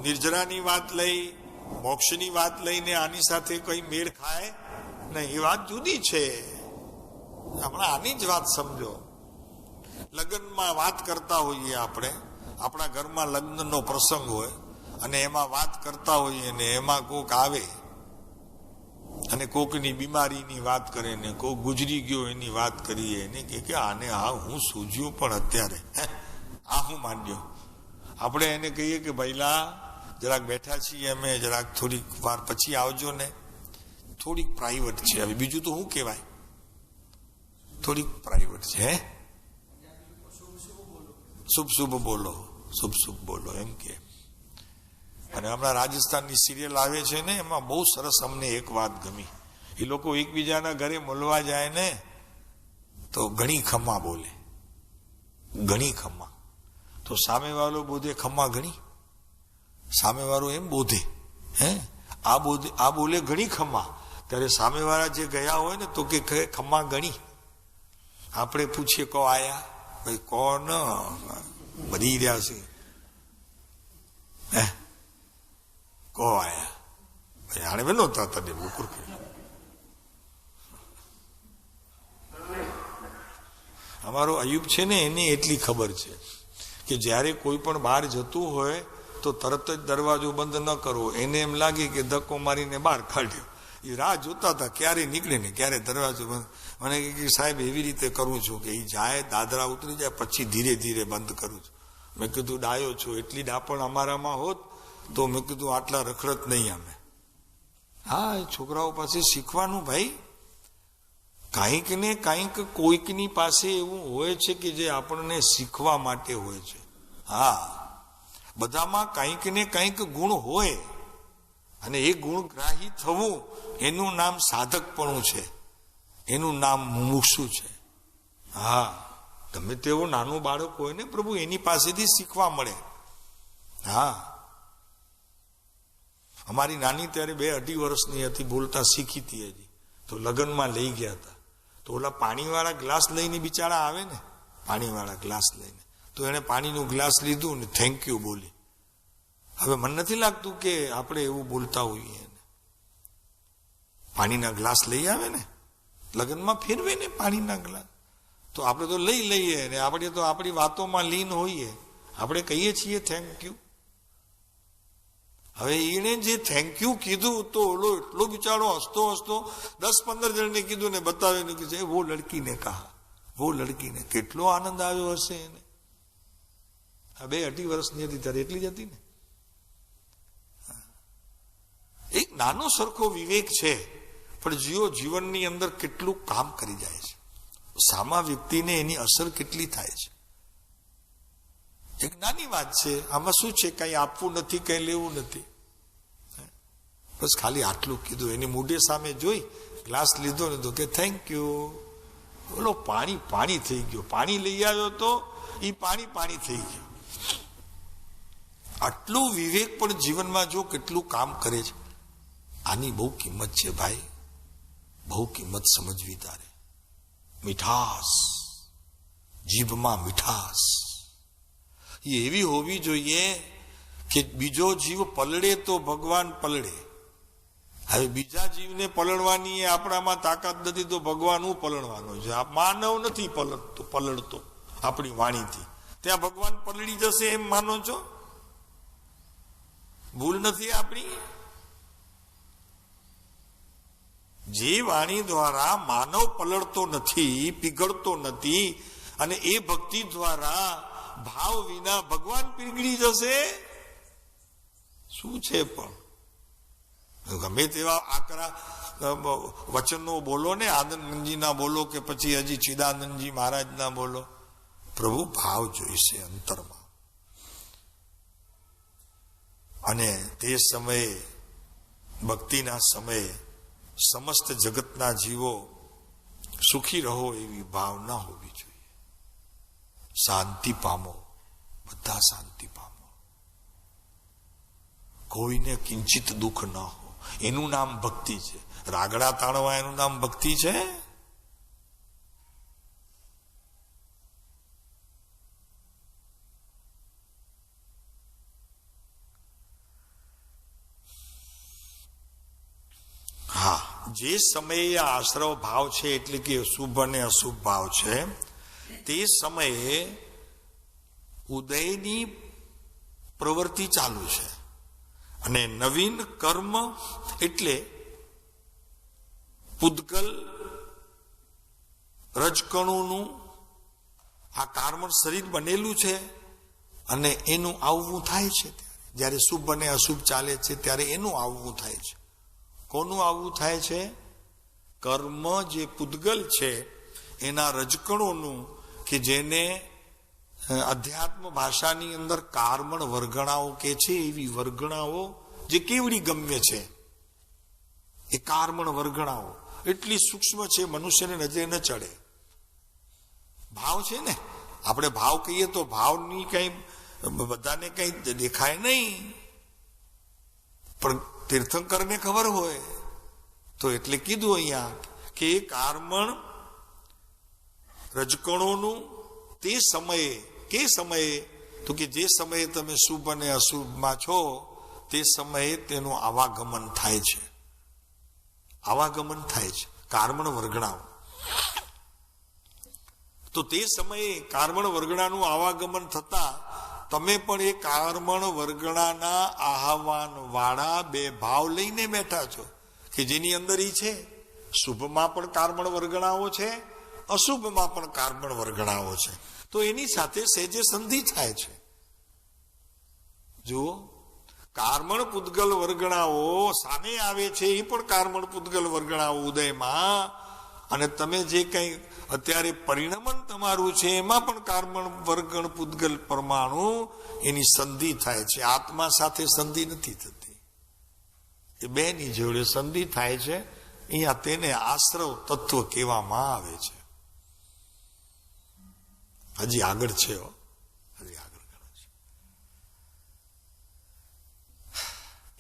નિર્જરાની વાત લઈ, મોક્ષની વાત લઈને આની સાથે કઈ મેળ ખાય નહીં, એ વાત જુદી છે. હમણાં આની જ વાત સમજો. લગ્નમાં વાત કરતા હોઈએ આપણે, આપણા ઘરમાં લગ્નનો પ્રસંગ હોય અને એમાં વાત કરતા હોઈએ ને એમાં કોક આવે અને કોકની બીમારીની વાત કરે ને કોક ગુજરી ગયો એની વાત કરીએ ને કે આને હા હું સૂઝ્યું પણ અત્યારે આ હું માંડ્યો. આપણે એને કહીએ કે ભઈલા જરાક બેઠા છીએ અમે, જરાક થોડીક વાર પછી આવજો ને, થોડીક પ્રાઇવેટ છે. હવે બીજું તો શું કહેવાય? થોડીક પ્રાઇવેટ છે. શુભ શુભ બોલો, શુભ શુભ બોલો એમ કે. અને હમણાં રાજસ્થાનની સિરિયલ આવે છે ને, એમાં બહુ સરસ અમને એક વાત ગમી. એ લોકો એકબીજાના ઘરે મળવા જાય ને તો ઘણી ખમ્મા બોલે, ઘણી ખમ્મા. તો સામેવાળો બોધે ખમ્મા ઘણી, સામેવાળો એમ બોધે હે આ બોલે ઘણી ખમ્મા. ત્યારે સામેવાળા જે ગયા હોય ને તો કે ખમ્મા ગણી. આપણે પૂછીએ કો આયા? ભાઈ કોણ બધી રહ્યા છે કો આયા? ભાઈ આને વેલો તને બુકુર અમારો અયુબ છે ને એને એટલી ખબર છે કે જ્યારે કોઈ પણ બહાર જતું હોય તો તરત જ દરવાજો બંધ ન કરવો. એને એમ લાગે કે ધક્કો મારીને બહાર કાઢ્યો. એ રાહ જોતા હતા ક્યારે નીકળે ને ક્યારે દરવાજો બંધ. મને કે સાહેબ એવી રીતે કરું છું કે એ જાય દાદરા ઉતરી જાય પછી ધીરે ધીરે બંધ કરું છું. મેં કીધું ડાયો છું, એટલી ડાપણ અમારામાં હોત તો મેં કીધું આટલા રખડત નહીં અમે. હા, એ છોકરાઓ પાસે શીખવાનું ભાઈ. કાંઈક ને કાંઈક કોઈકની પાસે એવું હોય છે કે જે આપણને શીખવા માટે હોય છે. હા, બધામાં કાંઈક ને કાંઈક ગુણ હોય અને એ ગુણગ્રાહી થવું એનું નામ સાધકપણું છે, એનું નામ મુમુક્ષુ છે. હા, ગમે તેવું નાનું બાળક હોય ને પ્રભુ એની પાસેથી શીખવા મળે. હા, અમારી નાની ત્યારે 2-2.5 વર્ષની હતી, બોલતા શીખી હતી હજી. તો લગ્નમાં લઈ ગયા હતા તો ઓલા પાણીવાળા ગ્લાસ લઈને બિચારા આવે ને, પાણીવાળા ગ્લાસ લઈને, તો એને પાણીનું ગ્લાસ લીધું ને થેન્ક યુ બોલી. હવે મને નથી લાગતું કે આપણે એવું બોલતા હોઈએ. પાણીના ગ્લાસ લઈ આવે ને લગ્નમાં ફેરવે ને પાણીના ગ્લાસ, તો આપણે તો લઈ લઈએ ને આપણે તો આપણી વાતોમાં લીન હોઈએ, આપણે કહીએ છીએ થેન્ક યુ. હવે એને જે થેન્ક યુ કીધું તો ઓલો એટલો બિચારો હસતો હસતો 10-15 જણને કીધું ને બતાવીને કીધું વો લડકીને કહા, વો લડકીને. કેટલો આનંદ આવ્યો હશે એને. આ 2-2.5 વર્ષની હતી ત્યારે એટલી જ હતી ને. એક નાનો સરખો વિવેક છે પણ જીવો જીવનની અંદર કેટલું કામ કરી જાય છે. સામા વ્યક્તિને એની અસર કેટલી થાય છે. એક નાની વાત છે, આમાં શું છે, કઈ આપવું નથી, કઈ લેવું નથી, બસ ખાલી આટલું કીધું. એની મોઢે સામે જોઈ ગ્લાસ લીધો ને તો કે થેન્ક યુ. બોલો પાણી પાણી થઈ ગયો. પાણી લઈ આવ્યો તો એ પાણી પાણી થઈ ગયું. આટલું વિવેક પણ જીવનમાં જો કેટલું કામ કરે છે. આની બહુ કિંમત છે ભાઈ, બહુ કિંમત સમજવી તારે. મીઠાશ, જીભમાં મીઠાશ એ એવી હોવી જોઈએ કે બીજો જીવ પલળે તો ભગવાન પલળે. હવે બીજા જીવને પલળવાની આપણામાં તાકાત નથી તો ભગવાન હું પલળવાનો છે. આ માનવ નથી પલળતો આપણી વાણીથી, ત્યાં ભગવાન પલળી જશે એમ માનો છો? ભૂલ નથી આપણી. જે વાણી દ્વારા માનવ પલળતો નથી, પીગળતો નથી, અને એ ભક્તિ દ્વારા ભાવ વિના ભગવાન પીગળી જશે. શું છે પણ ગમે તેવા આકરા વચનો બોલો ને, આનંદજીના બોલો કે પછી હજી ચિદાનંદજી મહારાજના બોલો, પ્રભુ ભાવ જોઈશે અંતરમાં. અને તે સમયે ભક્તિના સમયે સમસ્ત જગતના જીવો સુખી રહો એવી ભાવના હોવી જોઈએ. શાંતિ પામો, બધા શાંતિ પામો, કોઈને કિંચિત દુઃખ ન હો, એનું નામ ભક્તિ છે. રાગડા તાણવા એનું નામ ભક્તિ છે? હા, જે સમયે આ આશ્રવ ભાવ છે એટલે કે શુભ અને અશુભ ભાવ છે, તે સમયે ઉદયની પ્રવૃત્તિ ચાલુ છે. અને નવીન કર્મ એટલે પૂદગલ રજકણોનું આ કાર્બન શરીર બનેલું છે અને એનું આવવું થાય છે. જ્યારે શુભ અને અશુભ ચાલે છે ત્યારે એનું આવવું થાય છે. કોનું આવવું થાય છે? કર્મ જે પૂદગલ છે એના રજકણોનું, કે જેને અધ્યાત્મ ભાષાની અંદર કાર્મણ વર્ગણાઓ કે છે. એવી વર્ગણાઓ જે કેવડી ગમ્ય છે, એ કાર્મણ વર્ગણાઓ એટલી સૂક્ષ્મ છે મનુષ્યને નજરે ન ચડે. ભાવ છે ને, આપણે ભાવ કહીએ તો ભાવની કઈ બધાને કઈ દેખાય નહીં, પણ તીર્થંકરને ખબર હોય તો એટલે કીધું અહીંયા કે એ કાર્મણ રજકણોનું તે સમયે, કે સમયે, તો કે જે સમયે તમે શુભ અને અશુભમાં છો તે સમયે તેનું આવાગમન થાય છે. આવાગમન થાય છે, કાર્મણ વર્ગણાઓ. તો તે સમયે કાર્બન વર્ગણાનું આવાગમન થતા તમે પણ એ કાર્બન વર્ગણાના આહવાન વાળા બે ભાવ લઈને બેઠા છો કે જેની અંદર ઈ છે. શુભમાં પણ કાર્બન વર્ગણાઓ છે, અશુભમાં પણ કાર્બન વર્ગણાઓ છે. તો એની સાથે સહેજે સંધિ થાય છે. જુઓ, કાર્બન પૂદગલ વર્ગણાઓ સામે આવે છે, એ પણ કાર્બન પૂદગલ વર્ગણાઓ ઉદયમાં, અને તમે જે કંઈ અત્યારે પરિણમન તમારું છે એમાં પણ કાર્બન વર્ગણ પૂદગલ પરમાણુ એની સંધિ થાય છે. આત્મા સાથે સંધિ નથી થતી, એ બેની જોડે સંધિ થાય છે. અહીંયા તેને આશ્રવ તત્વ કહેવામાં આવે છે. હજી આગળ છે, હજી આગળ ઘણા છે.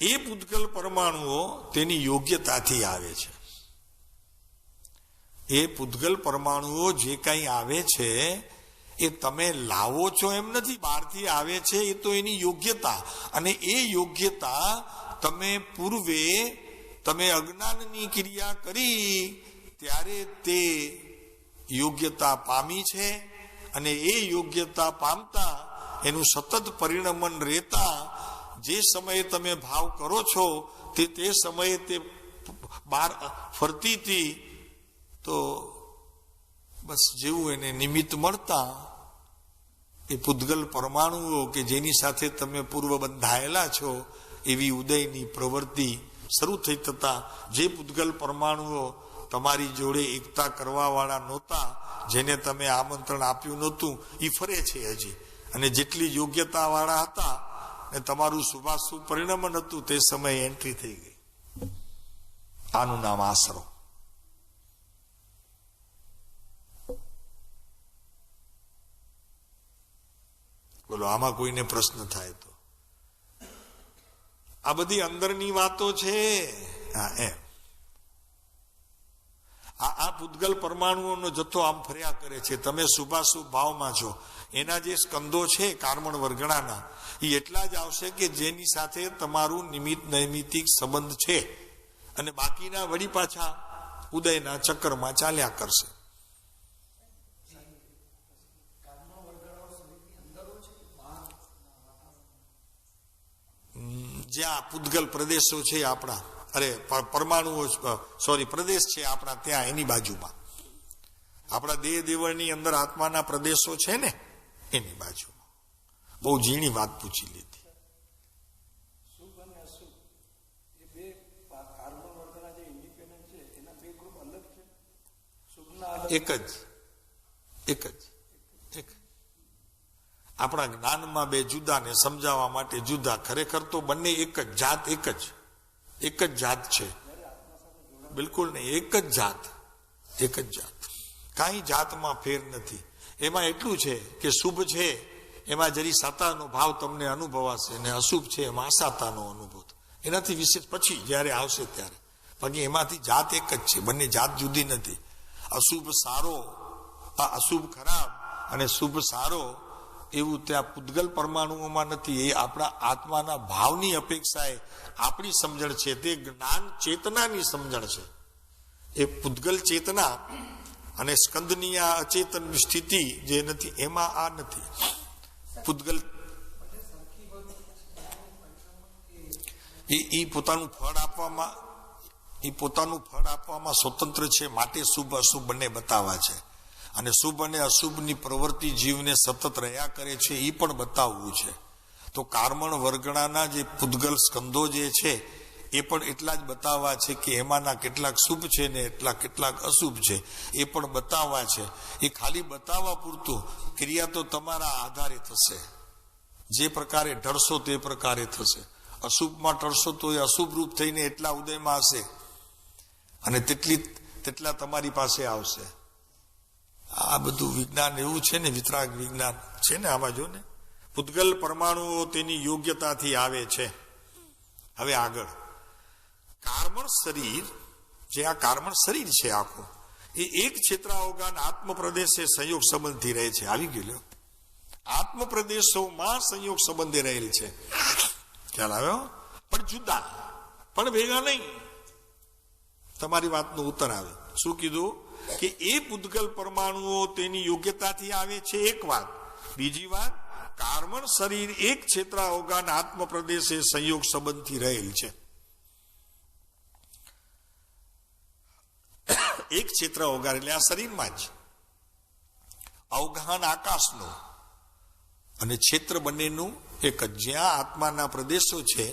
એ પૂદગલ પરમાણુઓ તેની યોગ્યતાથી આવે છે. એ પૂદગલ પરમાણુઓ જે કંઈ આવે છે એ તમે લાવો છો એમ નથી, બહારથી આવે છે. એ તો એની યોગ્યતા, અને એ યોગ્યતા તમે પૂર્વે તમે અજ્ઞાનની ક્રિયા કરી ત્યારે તે યોગ્યતા પામી છે, અને એ યોગ્યતા પામતા એનું સતત પરિણમન રહેતા જે સમયે તમે ભાવ કરો છો તે સમયે તે બહાર ફરતી હતી, તો બસ જેવું એને નિમિત્ત મળતા એ પૂદગલ પરમાણુઓ કે જેની સાથે તમે પૂર્વ બંધાયેલા છો એવી ઉદયની પ્રવૃત્તિ શરૂ થઈ થતા જે પૂદગલ પરમાણુઓ તમારી જોડે એકતા કરવા વાળા નહોતા, જેને તમે આમંત્રણ આપ્યું નહોતું, એ ફરે છે હજી. અને જેટલી યોગ્યતા વાળા હતા અને તમારું શુભાશુભ પરિણમન હતું તે સમયે એન્ટ્રી થઈ ગઈ. આનું નામ આશરો. બોલો, આમાં કોઈને પ્રશ્ન થાય તો? આ બધી અંદરની વાતો છે. હા, એમ આ પૂદગલ પરમાણુઓનો જથ્થો આમ ફર્યા કરે છે. તમે શુભાશુભ ભાવમાં છો. એના જે સ્કંદો છે કાર્બન વર્ગણાના, એ એટલા જ આવશે કે જેની સાથે તમારું નૈમિતિક સંબંધ છે, અને બાકીના વળી પાછા ઉદયના ચક્કરમાં ચાલ્યા કરશે. જ્યાં પૂદગલ પ્રદેશો છે આપણા, પરમાણુઓ, પ્રદેશ છે આપણા ત્યાં, એની બાજુમાં આપણા દેહ દેવળની અંદર આત્માના પ્રદેશો છે ને, એની બાજુમાં. બહુ ઝીણી વાત પૂછી લીધી. એક જ આપણા જ્ઞાનમાં બે જુદા ને સમજાવવા માટે જુદા. ખરેખર તો બંને એક જ જાત, એક જ જાત છે. બિલકુલ નહીં, એક જ જાત. કાંઈ જાતમાં ફેર નથી. એમાં એટલું છે કે શુભ છે એમાં જરી સાતાનો ભાવ તમને અનુભવાશે, અને અશુભ છે એમાં અસાતાનો અનુભવ. એનાથી વિશેષ પછી જ્યારે આવશે ત્યારે. બાકી એમાંથી જાત એક જ છે, બંને જાત જુદી નથી. અશુભ સારો, અશુભ ખરાબ અને શુભ સારો એવું ત્યાં પૂદગલ પરમાણુઓમાં નથી. એ આપણા આત્માના ભાવની અપેક્ષાએ આપણી સમજણ છે, તે જ્ઞાન ચેતનાની સમજણ છે. એ પૂદગલ ચેતના અને સ્કંદની આ અચેતન સ્થિતિ જે નથી, એમાં આ નથી. પૂદગલ એ પોતાનું ફળ આપવામાં સ્વતંત્ર છે. માટે શુભ અશુભ બંને બતાવવા છે, અને શુભ અને અશુભની પ્રવૃત્તિ જીવને સતત રહ્યા કરે છે એ પણ બતાવવું છે. તો કાર્બન વર્ગણાના જે પૂદગલ સ્કંદો જે છે એ પણ એટલા જ બતાવવા છે કે એમાંના કેટલાક શુભ છે ને કેટલાક અશુભ છે, એ પણ બતાવવા છે. એ ખાલી બતાવવા પૂરતું, ક્રિયા તો તમારા આધારે થશે. જે પ્રકારે ઢળશો તે પ્રકારે થશે. અશુભમાં ઢળશો તો એ અશુભ રૂપ થઈને એટલા ઉદયમાં હશે, અને તેટલા તમારી પાસે આવશે. આ બધું વિજ્ઞાન એવું છે ને, વિતરાગ વિજ્ઞાન છે ને. આમાં જો ને, પૂદગલ પરમાણુઓ તેની યોગ્યતાથી આવે છે. હવે આગળ કાર્બન શરીર, જે આ કાર્બન શરીર છે આખું, એ એક ક્ષેત્રાવગાન આત્મ પ્રદેશે સંયોગ સંબંધથી રહે છે. આવી ગયું, આત્મ પ્રદેશોમાં સંયોગ સંબંધે રહેલ છે. ખ્યાલ આવ્યો? પણ જુદા, પણ ભેગા નહીં. તમારી વાતનો ઉત્તર આવે. શું કીધું? કે એ પૂતગલ પરમાણુઓ તેની યોગ્યતાથી આવે છે, એક વાત. બીજી વાત, કાર્બન શરીર એક ક્ષેત્રાવગાન આત્મ પ્રદેશે સંયોગ સંબંધથી રહેલ છે. એક ક્ષેત્ર અવગાર એટલે આ શરીરમાં જ, અવગાહન આકાશનું અને ક્ષેત્ર બંનેનું એક જ. જ્યાં આત્માના પ્રદેશો છે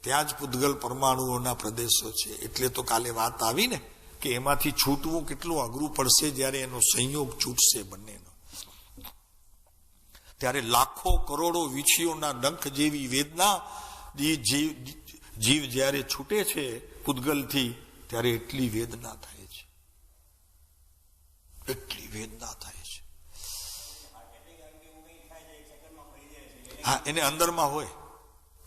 ત્યાં જ પૂતગલ પરમાણુઓના પ્રદેશો છે. એટલે તો કાલે વાત આવી ને કે એમાંથી છૂટવું કેટલું અઘરું પડશે જ્યારે એનો સંયોગ છૂટશે બંનેનો. ત્યારે લાખો કરોડો વીછીઓના ડંખ જેવી વેદના જીવ જ્યારે છૂટે છે પૂતગલથી, ત્યારે એટલી વેદના થાય છે, એટલી વેદના થાય છે. હા, એને અંદરમાં હોય,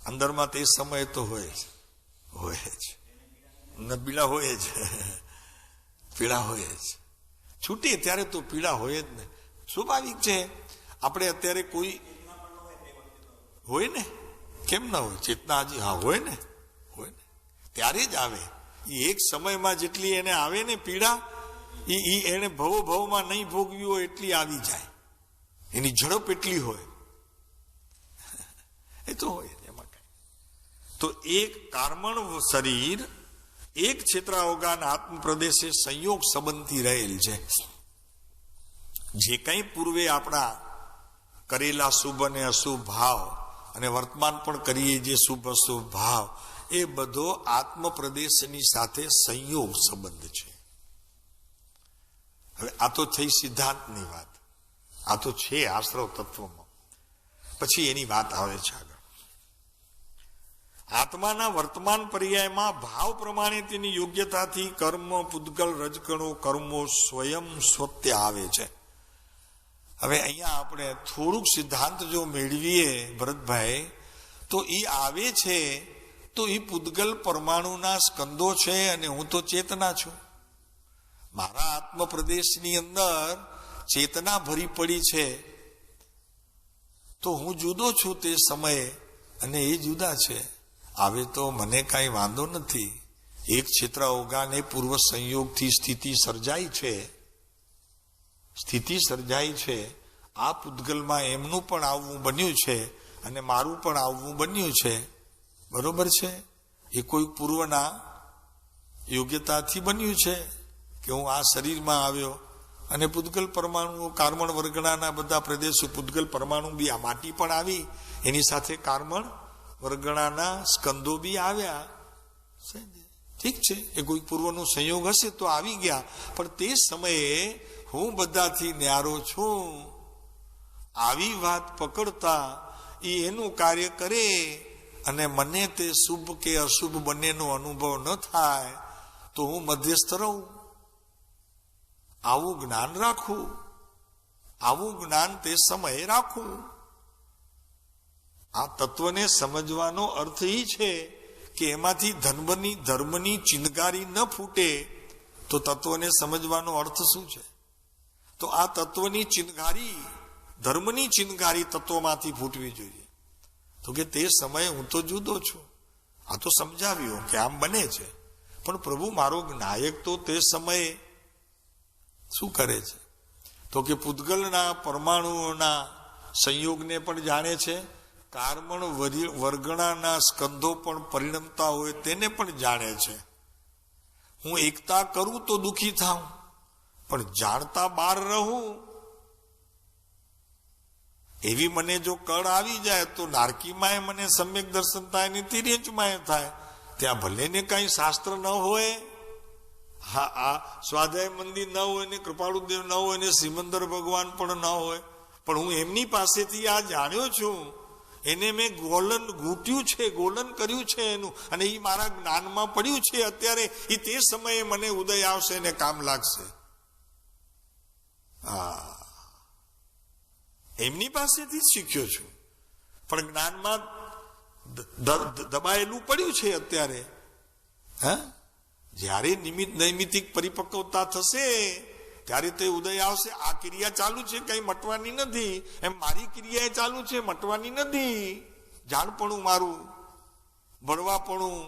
અંદરમાં તે સમય તો હોય જ પીડા હોય જ, પીડા હોય જ. છૂટે ત્યારે તો પીડા હોય જ ને, સ્વાભાવિક છે. આપણે અત્યારે કોઈ હોય ને, કેમ ના હોય? ચેતના હજી હા હોય ને, ત્યારે જ આવે. એ એક સમયમાં જેટલી એને આવે ને પીડા, એને ભવમાં નહીં ભોગવી હોય એટલી આવી જાય. એની ઝડપ એટલી હોય, એ તો હોય એમાં કઈ. તો એક કાર્બન શરીર એક ક્ષેત્રાવગાન આત્મ પ્રદેશે સંયોગ સંબંધથી રહેલ છે. જે કંઈ પૂર્વે આપણા કરેલા શુભ અને અશુભ ભાવ અને વર્તમાન પણ કરીએ જે શુભ અશુભ ભાવ, એ બધો આત્મ પ્રદેશની સાથે સંયોગ સંબંધ છે. હવે આ તો થઈ સિદ્ધાંતની વાત, આ તો છે આશ્રવ તત્વમાં. પછી એની વાત આવે છે આગળ. આત્માના વર્તમાન પર્યાયમાં ભાવ પ્રમાણે તેની યોગ્યતાથી કર્મ, પૂતગલ, રજકણો, કર્મો સ્વયં સ્વત્ય આવે છે. હવે અહીંયા આપણે થોડુંક સિદ્ધાંત જો મેળવીએ ભરતભાઈ, તો એ આવે છે તો એ પૂતગલ પરમાણુના સ્કંદો છે અને હું તો ચેતના છું. મારા આત્મ પ્રદેશની અંદર ચેતના ભરી પડી છે, તો હું જુદો છું તે સમયે અને એ જુદા છે. આવે તો મને કાંઈ વાંધો નથી. એક ક્ષેત્ર અવગાને પૂર્વ સંયોગથી સ્થિતિ સર્જાઈ છે, આ પૂતગલમાં એમનું પણ આવવું બન્યું છે અને મારું પણ આવવું બન્યું છે. બરોબર છે? એ કોઈ પૂર્વના યોગ્યતાથી બન્યું છે કે હું આ શરીરમાં આવ્યો. અને પૂતગલ પરમાણુ, કાર્બન વર્ગણાના બધા પ્રદેશો, પૂતગલ પરમાણુ બી, આ માટી પણ આવી, એની સાથે કાર્બન વર્ગણાના સ્કંદો બી આવ્યા. ઠીક છે, એ કોઈ પૂર્વનો સંયોગ હશે તો આવી ગયા. પણ તે સમયે હું બધાથી ન્યારો છું, આવી વાત પકડતા એ એનું કાર્ય કરે અને મને તે શુભ કે અશુભ બંનેનો અનુભવ ન થાય તો હું મધ્યસ્થ રહું. આવું જ્ઞાન રાખવું, આવું જ્ઞાન તે સમયે રાખવું. આ તત્વને સમજવાનો અર્થ એ છે કે એમાંથી ધર્મની ચિનગારી ન ફૂટે. તો તત્વને સમજવાનો અર્થ શું છે? તો આ તત્વની ચિનગારી, ધર્મની ચિનગારી તત્વમાંથી ફૂટવી જોઈએ. તો કે તે સમયે હું તો જુદો છું. આ તો સમજાવ્યું કે આમ બને છે, પણ પ્રભુ મારો નાયક તો તે સમયે શું કરે છે? તો કે પૂતગલના પરમાણુઓના સંયોગને પણ જાણે છે, કાર્બન વર્ગણાના સ્કંધો પણ પરિણમતા હોય તેને પણ જાણે છે. હું એકતા કરું તો દુઃખી થાઉં, પણ જાણતા બહાર રહું એવી મને જો કળ આવી જાય તો નારકીમાં મને સમ્યક દર્શન થાય ને તિર્યંચમાં થાય. ત્યાં ભલે ને કઈ શાસ્ત્ર ન હોય, હા, આ સ્વાધ્યાય મંદિર ન હોય ને કૃપાળુદેવ ન હોય ને સિમંદર ભગવાન પણ ન હોય, પણ હું એમની પાસેથી આ જાણ્યો છું. એને મેં ગોલન ઘૂંટ્યું છે, ગોલન કર્યું છે એનું, અને એ મારા જ્ઞાનમાં પડ્યું છે. અત્યારે એ તે સમયે મને ઉદય આવશે ને કામ લાગશે. હા, એમની પાસેથી જ શીખ્યો છું, પણ જ્ઞાનમાં દબાયેલું પડ્યું છે અત્યારે. હા, જ્યારે નૈમિતિક પરિપક્વતા થશે ત્યારે તે ઉદય આવશે. આ ક્રિયા ચાલુ છે, કઈ મટવાની નથી. એમ મારી ક્રિયા ચાલુ છે, મટવાની નથી. જાણપણું મારું, ભણવાપણું,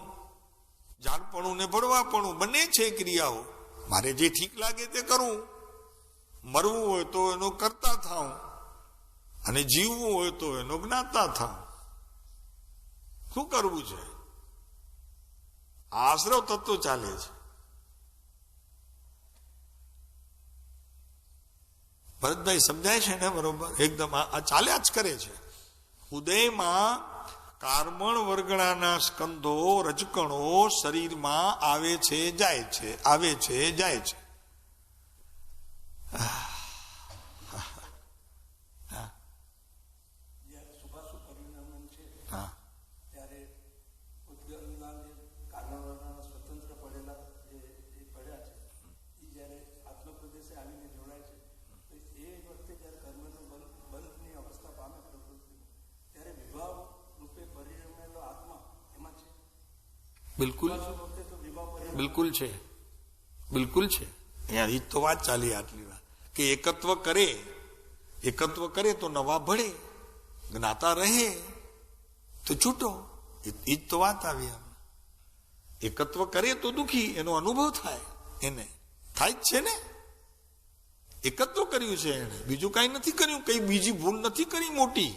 જાણપણું ને ભળવાપણું બંને છે ક્રિયાઓ. મારે જે ઠીક લાગે તે કરું. મરવું હોય તો એનો કરતા થાઉં, અને જીવવું હોય તો એનો જ્ઞાતા થાઉં. શું કરવું છે? આશ્રવ તત્વ ચાલે છે. ભરતભાઈ સમજાય છે ને? બરોબર, એકદમ આ ચાલ્યા જ કરે છે. ઉદયમાં કાર્બન વર્ગણાના સ્કંધો રજકણો શરીરમાં આવે છે જાય છે, આવે છે જાય છે. બિલકુલ બિલકુલ છે, બિલકુલ છે. અહીંયા એ તો વાત ચાલી આટલી વાત કે એકત્વ કરે તો નવા ભળે, જ્ઞાતા રહે તો છૂટો. એ જ તો વાત આવી. એકત્વ કરે તો દુખી, એનો અનુભવ થાય, એને થાય જ છે ને. એકત્વ કર્યું છે એને, બીજું કઈ નથી કર્યું, કઈ બીજી ભૂલ નથી કરી મોટી.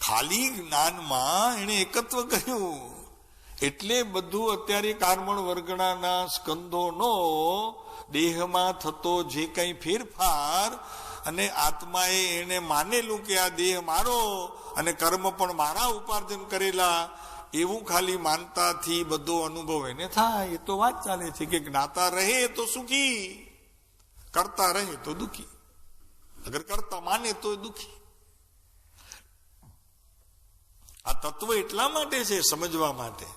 ખાલી જ્ઞાનમાં એને એકત્વ કર્યું. એટલે બધું અત્યારે કાર્બન વર્ગણાના સ્કંધોનો દેહમાં થતો જે કઈ ફેરફાર, અને આત્માએ એને માનેલું કે આ દેહ મારો અને કર્મ પણ મારા ઉપાર્જન કરેલા, એવું ખાલી માનતાથી બધો અનુભવ એને થાય. એ તો વાત ચાલે છે કે જ્ઞાતા રહે તો સુખી, કરતા રહે તો દુખી. અગર કરતા માને તો દુખી. આ તત્વ એટલા માટે છે, સમજવા માટે,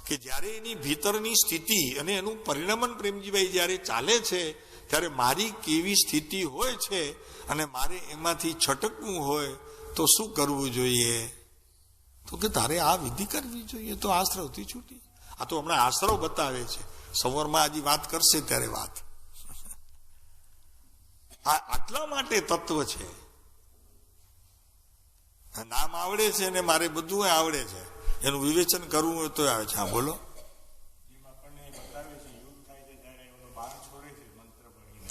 કે જ્યારે એની ભીતરની સ્થિતિ અને એનું પરિણમન પ્રેમજીભાઈ જ્યારે ચાલે છે, ત્યારે મારી કેવી સ્થિતિ હોય છે અને મારે એમાંથી છટકવું હોય તો શું કરવું જોઈએ? તો કે તારે આ વિધિ કરવી જોઈએ, તો આશ્રવથી છૂટી. આ તો હમણાં આશ્રવ બતાવે છે, સવારમાં હજી વાત કરશે ત્યારે વાત. આ આટલા માટે તત્વ છે. નામ આવડે છે ને મારે બધું આવડે છે, એનું વિવેચન કરવું હોય તો આવે છે. હા બોલો.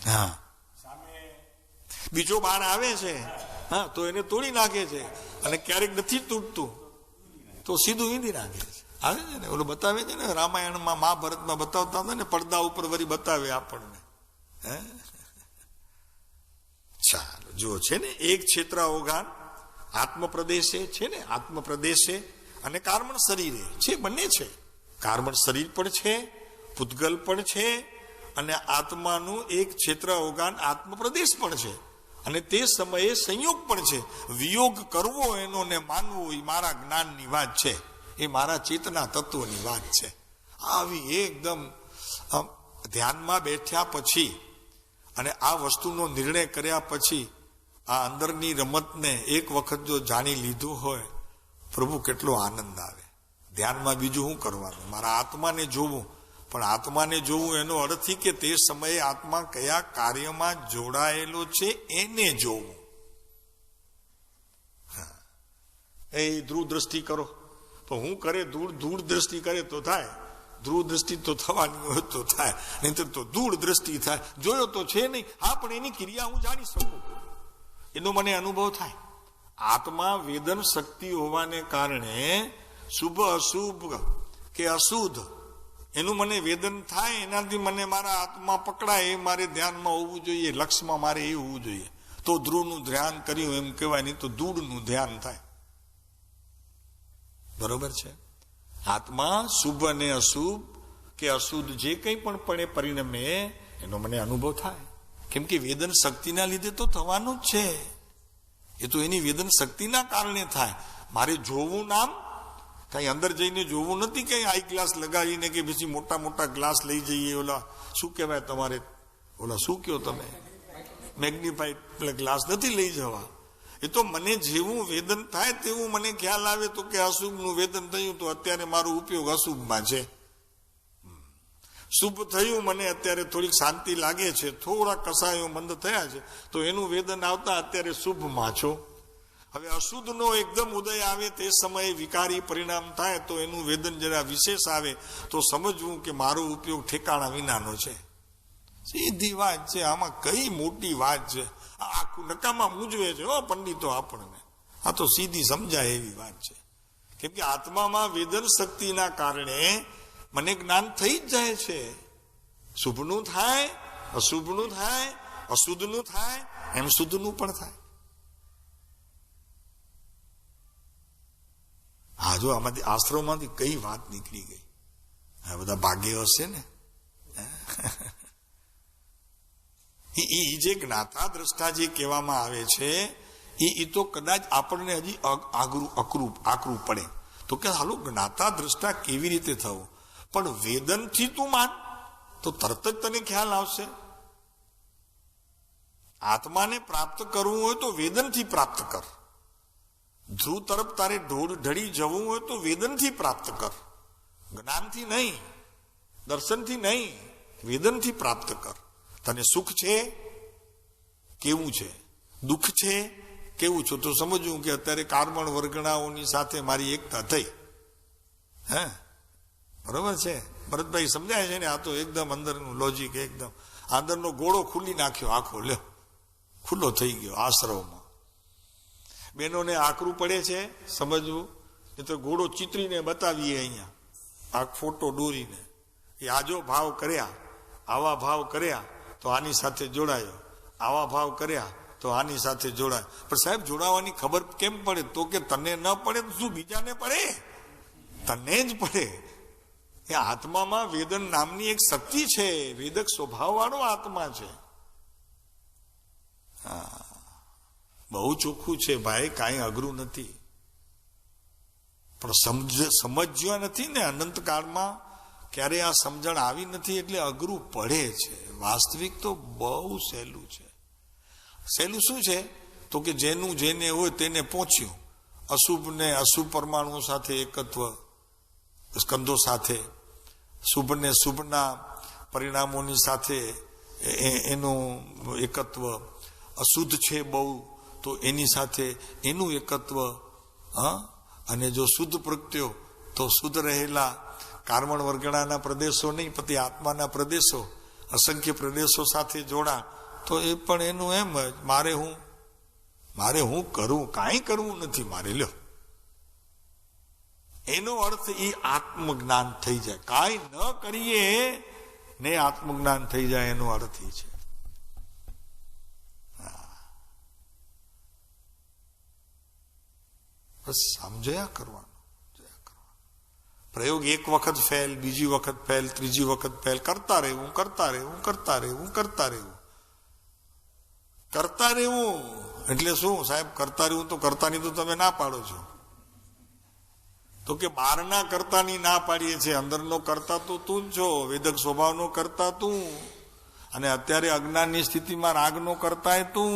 હા, બીજો બાણ આવે છે, હા, તો એને તોડી નાખે છે, અને ક્યારેક નથી તૂટતું તો સીધું ઈંધી નાખે છે. આવે છે ને, ઓલું બતાવે છે ને રામાયણમાં, મહાભારતમાં બતાવતા હતા ને, પડદા ઉપર વળી બતાવે આપણને. હે, ચાલો જુઓ, છે ને એક ક્ષેત્રાઓગાન આત્મ પ્રદેશે છે ને, આત્મ પ્રદેશે અને કાર્બન શરીરે છે, બંને છે. કાર્બન શરીર પણ છે, પૂતગલ પણ છે, અને આત્માનું એક ક્ષેત્ર અવગાન આત્મ પ્રદેશ પણ છે. અને તે સમયે સંયોગ પણ છે. વિયોગ કરવો એનો ને માનવો એ મારા જ્ઞાનની વાત છે, એ મારા ચેતના તત્વની વાત છે. આવી એકદમ ધ્યાનમાં બેઠ્યા પછી અને આ વસ્તુનો નિર્ણય કર્યા પછી આ અંદરની રમતને એક વખત જો જાણી લીધું હોય, પ્રભુ કેટલો આનંદ આવે. ધ્યાનમાં બીજું શું કરવાનું? મારા આત્માને જોવું. પણ આત્માને જોવું એનો અર્થ કે તે સમયે આત્મા કયા કાર્યમાં જોડાયેલો છે એને જોવું. એ ધ્રુવ દ્રષ્ટિ કરો તો હું કરે, દૂર દ્રષ્ટિ કરે તો થાય. ધ્રુવ દ્રષ્ટિ તો થવાની હોય તો થાય, નહીં તો દૂર દ્રષ્ટિ થાય. જોયો તો છે નહીં, હા, પણ એની ક્રિયા હું જાણી શકું, એનો મને અનુભવ થાય. આત્મા વેદન શક્તિ હોવાને કારણે શુભ અશુભ કે અશુદ્ધ એનું મને વેદન થાય, એનાથી મને મારા આત્મા પકડાય, એ મારે ધ્યાનમાં હોવું જોઈએ, લક્ષ્યમાં મારે એ હોવું જોઈએ. તો ધ્રુવનું ધ્યાન કર્યું એમ કહેવાય, નહીં તો ધૂળનું ધ્યાન થાય. બરોબર છે? આત્મા શુભ અને અશુભ કે અશુદ્ધ જે કંઈ પણ પરિણમે એનો મને અનુભવ થાય. કેમ કે વેદન શક્તિના લીધે તો થવાનું જ છે. એ તો એની વેદન શક્તિના કારણે થાય. મારે જોવું નામ કઈ અંદર જઈને જોવું નથી, કઈ આઈ ગ્લાસ લગાવીને કે પછી મોટા મોટા ગ્લાસ લઈ જઈએ. ઓલા શું કહેવાય તમારે, ઓલા શું કહો તમે, મેગ્નિફાઈડ ગ્લાસ નથી લઈ જવા. એ તો મને જેવું વેદન થાય તેવું મને ખ્યાલ આવે તો કે અશુભનું વેદન થયું તો અત્યારે મારો ઉપયોગ અશુભમાં છે. શુભ થયું, મને અત્યારે થોડીક શાંતિ લાગે છે, થોડા કસાયો મંદ થયા છે, તો એનું વેદન આવતા અત્યારે શુભમાં છો. હવે અશુદ્ધનો એકદમ ઉદય આવે તે સમયે વિકારી પરિણામ થાય તો એનું વેદન જરા વિશેષ આવે તો સમજવું કે મારો ઉપયોગ ઠેકાણા વિનાનો છે. સીધી વાત છે, આમાં કઈ મોટી વાત છે? આખું નકામાં મૂંઝવે છે પંડિતો આપણને. આ તો સીધી સમજાય એવી વાત છે. કેમ કે આત્મામાં વેદન શક્તિના કારણે મને જ્ઞાન થઈ જ જાય છે. શુભનું થાય, અશુભનું થાય, અશુદ્ધનું થાય, એમ શુદ્ધનું પણ થાય. હા, જો આમાંથી આશ્રમમાંથી કઈ વાત નીકળી ગઈ. આ બધા ભાગ્ય હશે ને. એ જે જ્ઞાતા દ્રષ્ટા જે કહેવામાં આવે છે એ તો કદાચ આપણને હજી આકરું પડે તો કે હાલો જ્ઞાતા દ્રષ્ટા કેવી રીતે થવું, પણ વેદનથી તું માન તો તરત જ તને ખ્યાલ આવશે. આત્માને પ્રાપ્ત કરવું હોય તો વેદનથી પ્રાપ્ત કર. ધ્રુવ તરફ તારે ઢળી જવું હોય તો વેદનથી પ્રાપ્ત કર, જ્ઞાનથી નહીં, દર્શનથી નહીં, વેદનથી પ્રાપ્ત કર. તને સુખ છે કેવું છે, દુઃખ છે કેવું છે, તો સમજવું કે અત્યારે કાર્બન વર્ગણાઓની સાથે મારી એકતા થઈ. હે, બરોબર છે ભરતભાઈ? સમજાય છે ને? આ તો એકદમ અંદરનું લોજિક, એકદમ અંદરનો ગોળો ખુલ્લી નાખ્યો, આખો લ્યો ખુલ્લો થઈ ગયો આશ્રમમાં. બહેનોને આકરું પડે છે સમજવું, એ તો ઘોડો ચિત્રીને બતાવીએ અહીંયા, આ ફોટો દોરીને, એ આજો ભાવ કર્યા, આવા ભાવ કર્યા તો આની સાથે જોડાયો, આવા ભાવ કર્યા તો આની સાથે જોડાય. પણ સાહેબ જોડાવાની ખબર કેમ પડે? તો કે તને ન પડે તો શું બીજાને પડે? તને જ પડે. એ આત્મામાં વેદન નામની એક શક્તિ છે, વેદક સ્વભાવ વાળો આત્મા છે. હા, બહુ ચોખ્ખું છે ભાઈ, કાંઈ અઘરું નથી. પણ સમજ્યો નથી ને, અનંતકાળમાં ક્યારે આ સમજણ આવી નથી એટલે અઘરું પડે છે. વાસ્તવિક તો બહુ સહેલું છે. સહેલું શું છે? તો કે જેનું જેને હોય તેને પહોંચ્યું. અશુભ ને અશુભ પરમાણુઓ સાથે એકત્વ, સ્કંદો સાથે, શુભ ને શુભના પરિણામોની સાથે એનું એકત્વ, અશુદ્ધ છે બહુ તો એની સાથે એનું એકત્વ. અને જો શુદ્ધ પ્રગટ્યો તો શુદ્ધ રહેલા કાર્બન વર્ગણાના પ્રદેશો નહીં, પતિ આત્માના પ્રદેશો, અસંખ્ય પ્રદેશો સાથે જોડા તો એ પણ એનું એમ જ મારે હું કરું, કાંઈ કરવું નથી મારે. લ્યો, એનો અર્થ એ આત્મજ્ઞાન થઈ જાય. કાંઈ ન કરીએ ને આત્મજ્ઞાન થઈ જાય, એનો અર્થ એ છે. બસ સમજયા કરવાનું. પ્રયોગ એક વખત ફેલ, બીજી વખત ફેલ, ત્રીજી વખત ફેલ, કરતા રહેવું, કરતા રહેવું, કરતા રહેવું, કરતા રહેવું, કરતા રહેવું. એટલે શું સાહેબ? કરતા રહેવું તો કરતાની તો તમે ના પાડો છો. તો કે બહારના કરતાની ના પાડીએ છીએ, અંદરનો કરતા તો તું જ છો, વેદક સ્વભાવનો કરતા તું. અને અત્યારે અજ્ઞાનની સ્થિતિમાં રાગનો કરતા તું,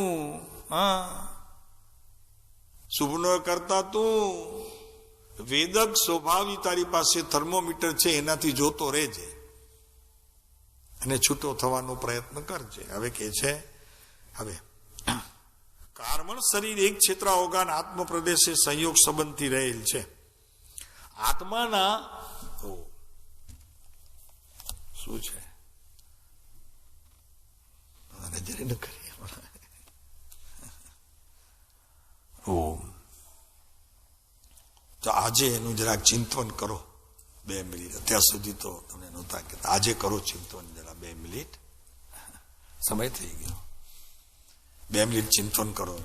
શુભનો કરતા તું. વેદક સ્વભાવી તારી પાસે થર્મોમીટર છે, એનાથી જોતો રહેજે અને છૂટો થવાનો પ્રયત્ન કરજે. હવે કે છે, હવે કાર્બન શરીર એક ક્ષેત્ર અવગાન આત્મ પ્રદેશે સંયોગ સંબંધથી રહેલ છે. આત્માના શું છે નજરે ન કરીએ. ઓમ. તો આજે એનું જરાક ચિંતન કરો 2 મિનિટ. અત્યાર સુધી તો તમને નહોતા કહેતા, આજે કરો ચિંતન જરા 2 મિનિટ. સમય થઈ ગયો, 2 મિનિટ ચિંતન કરો.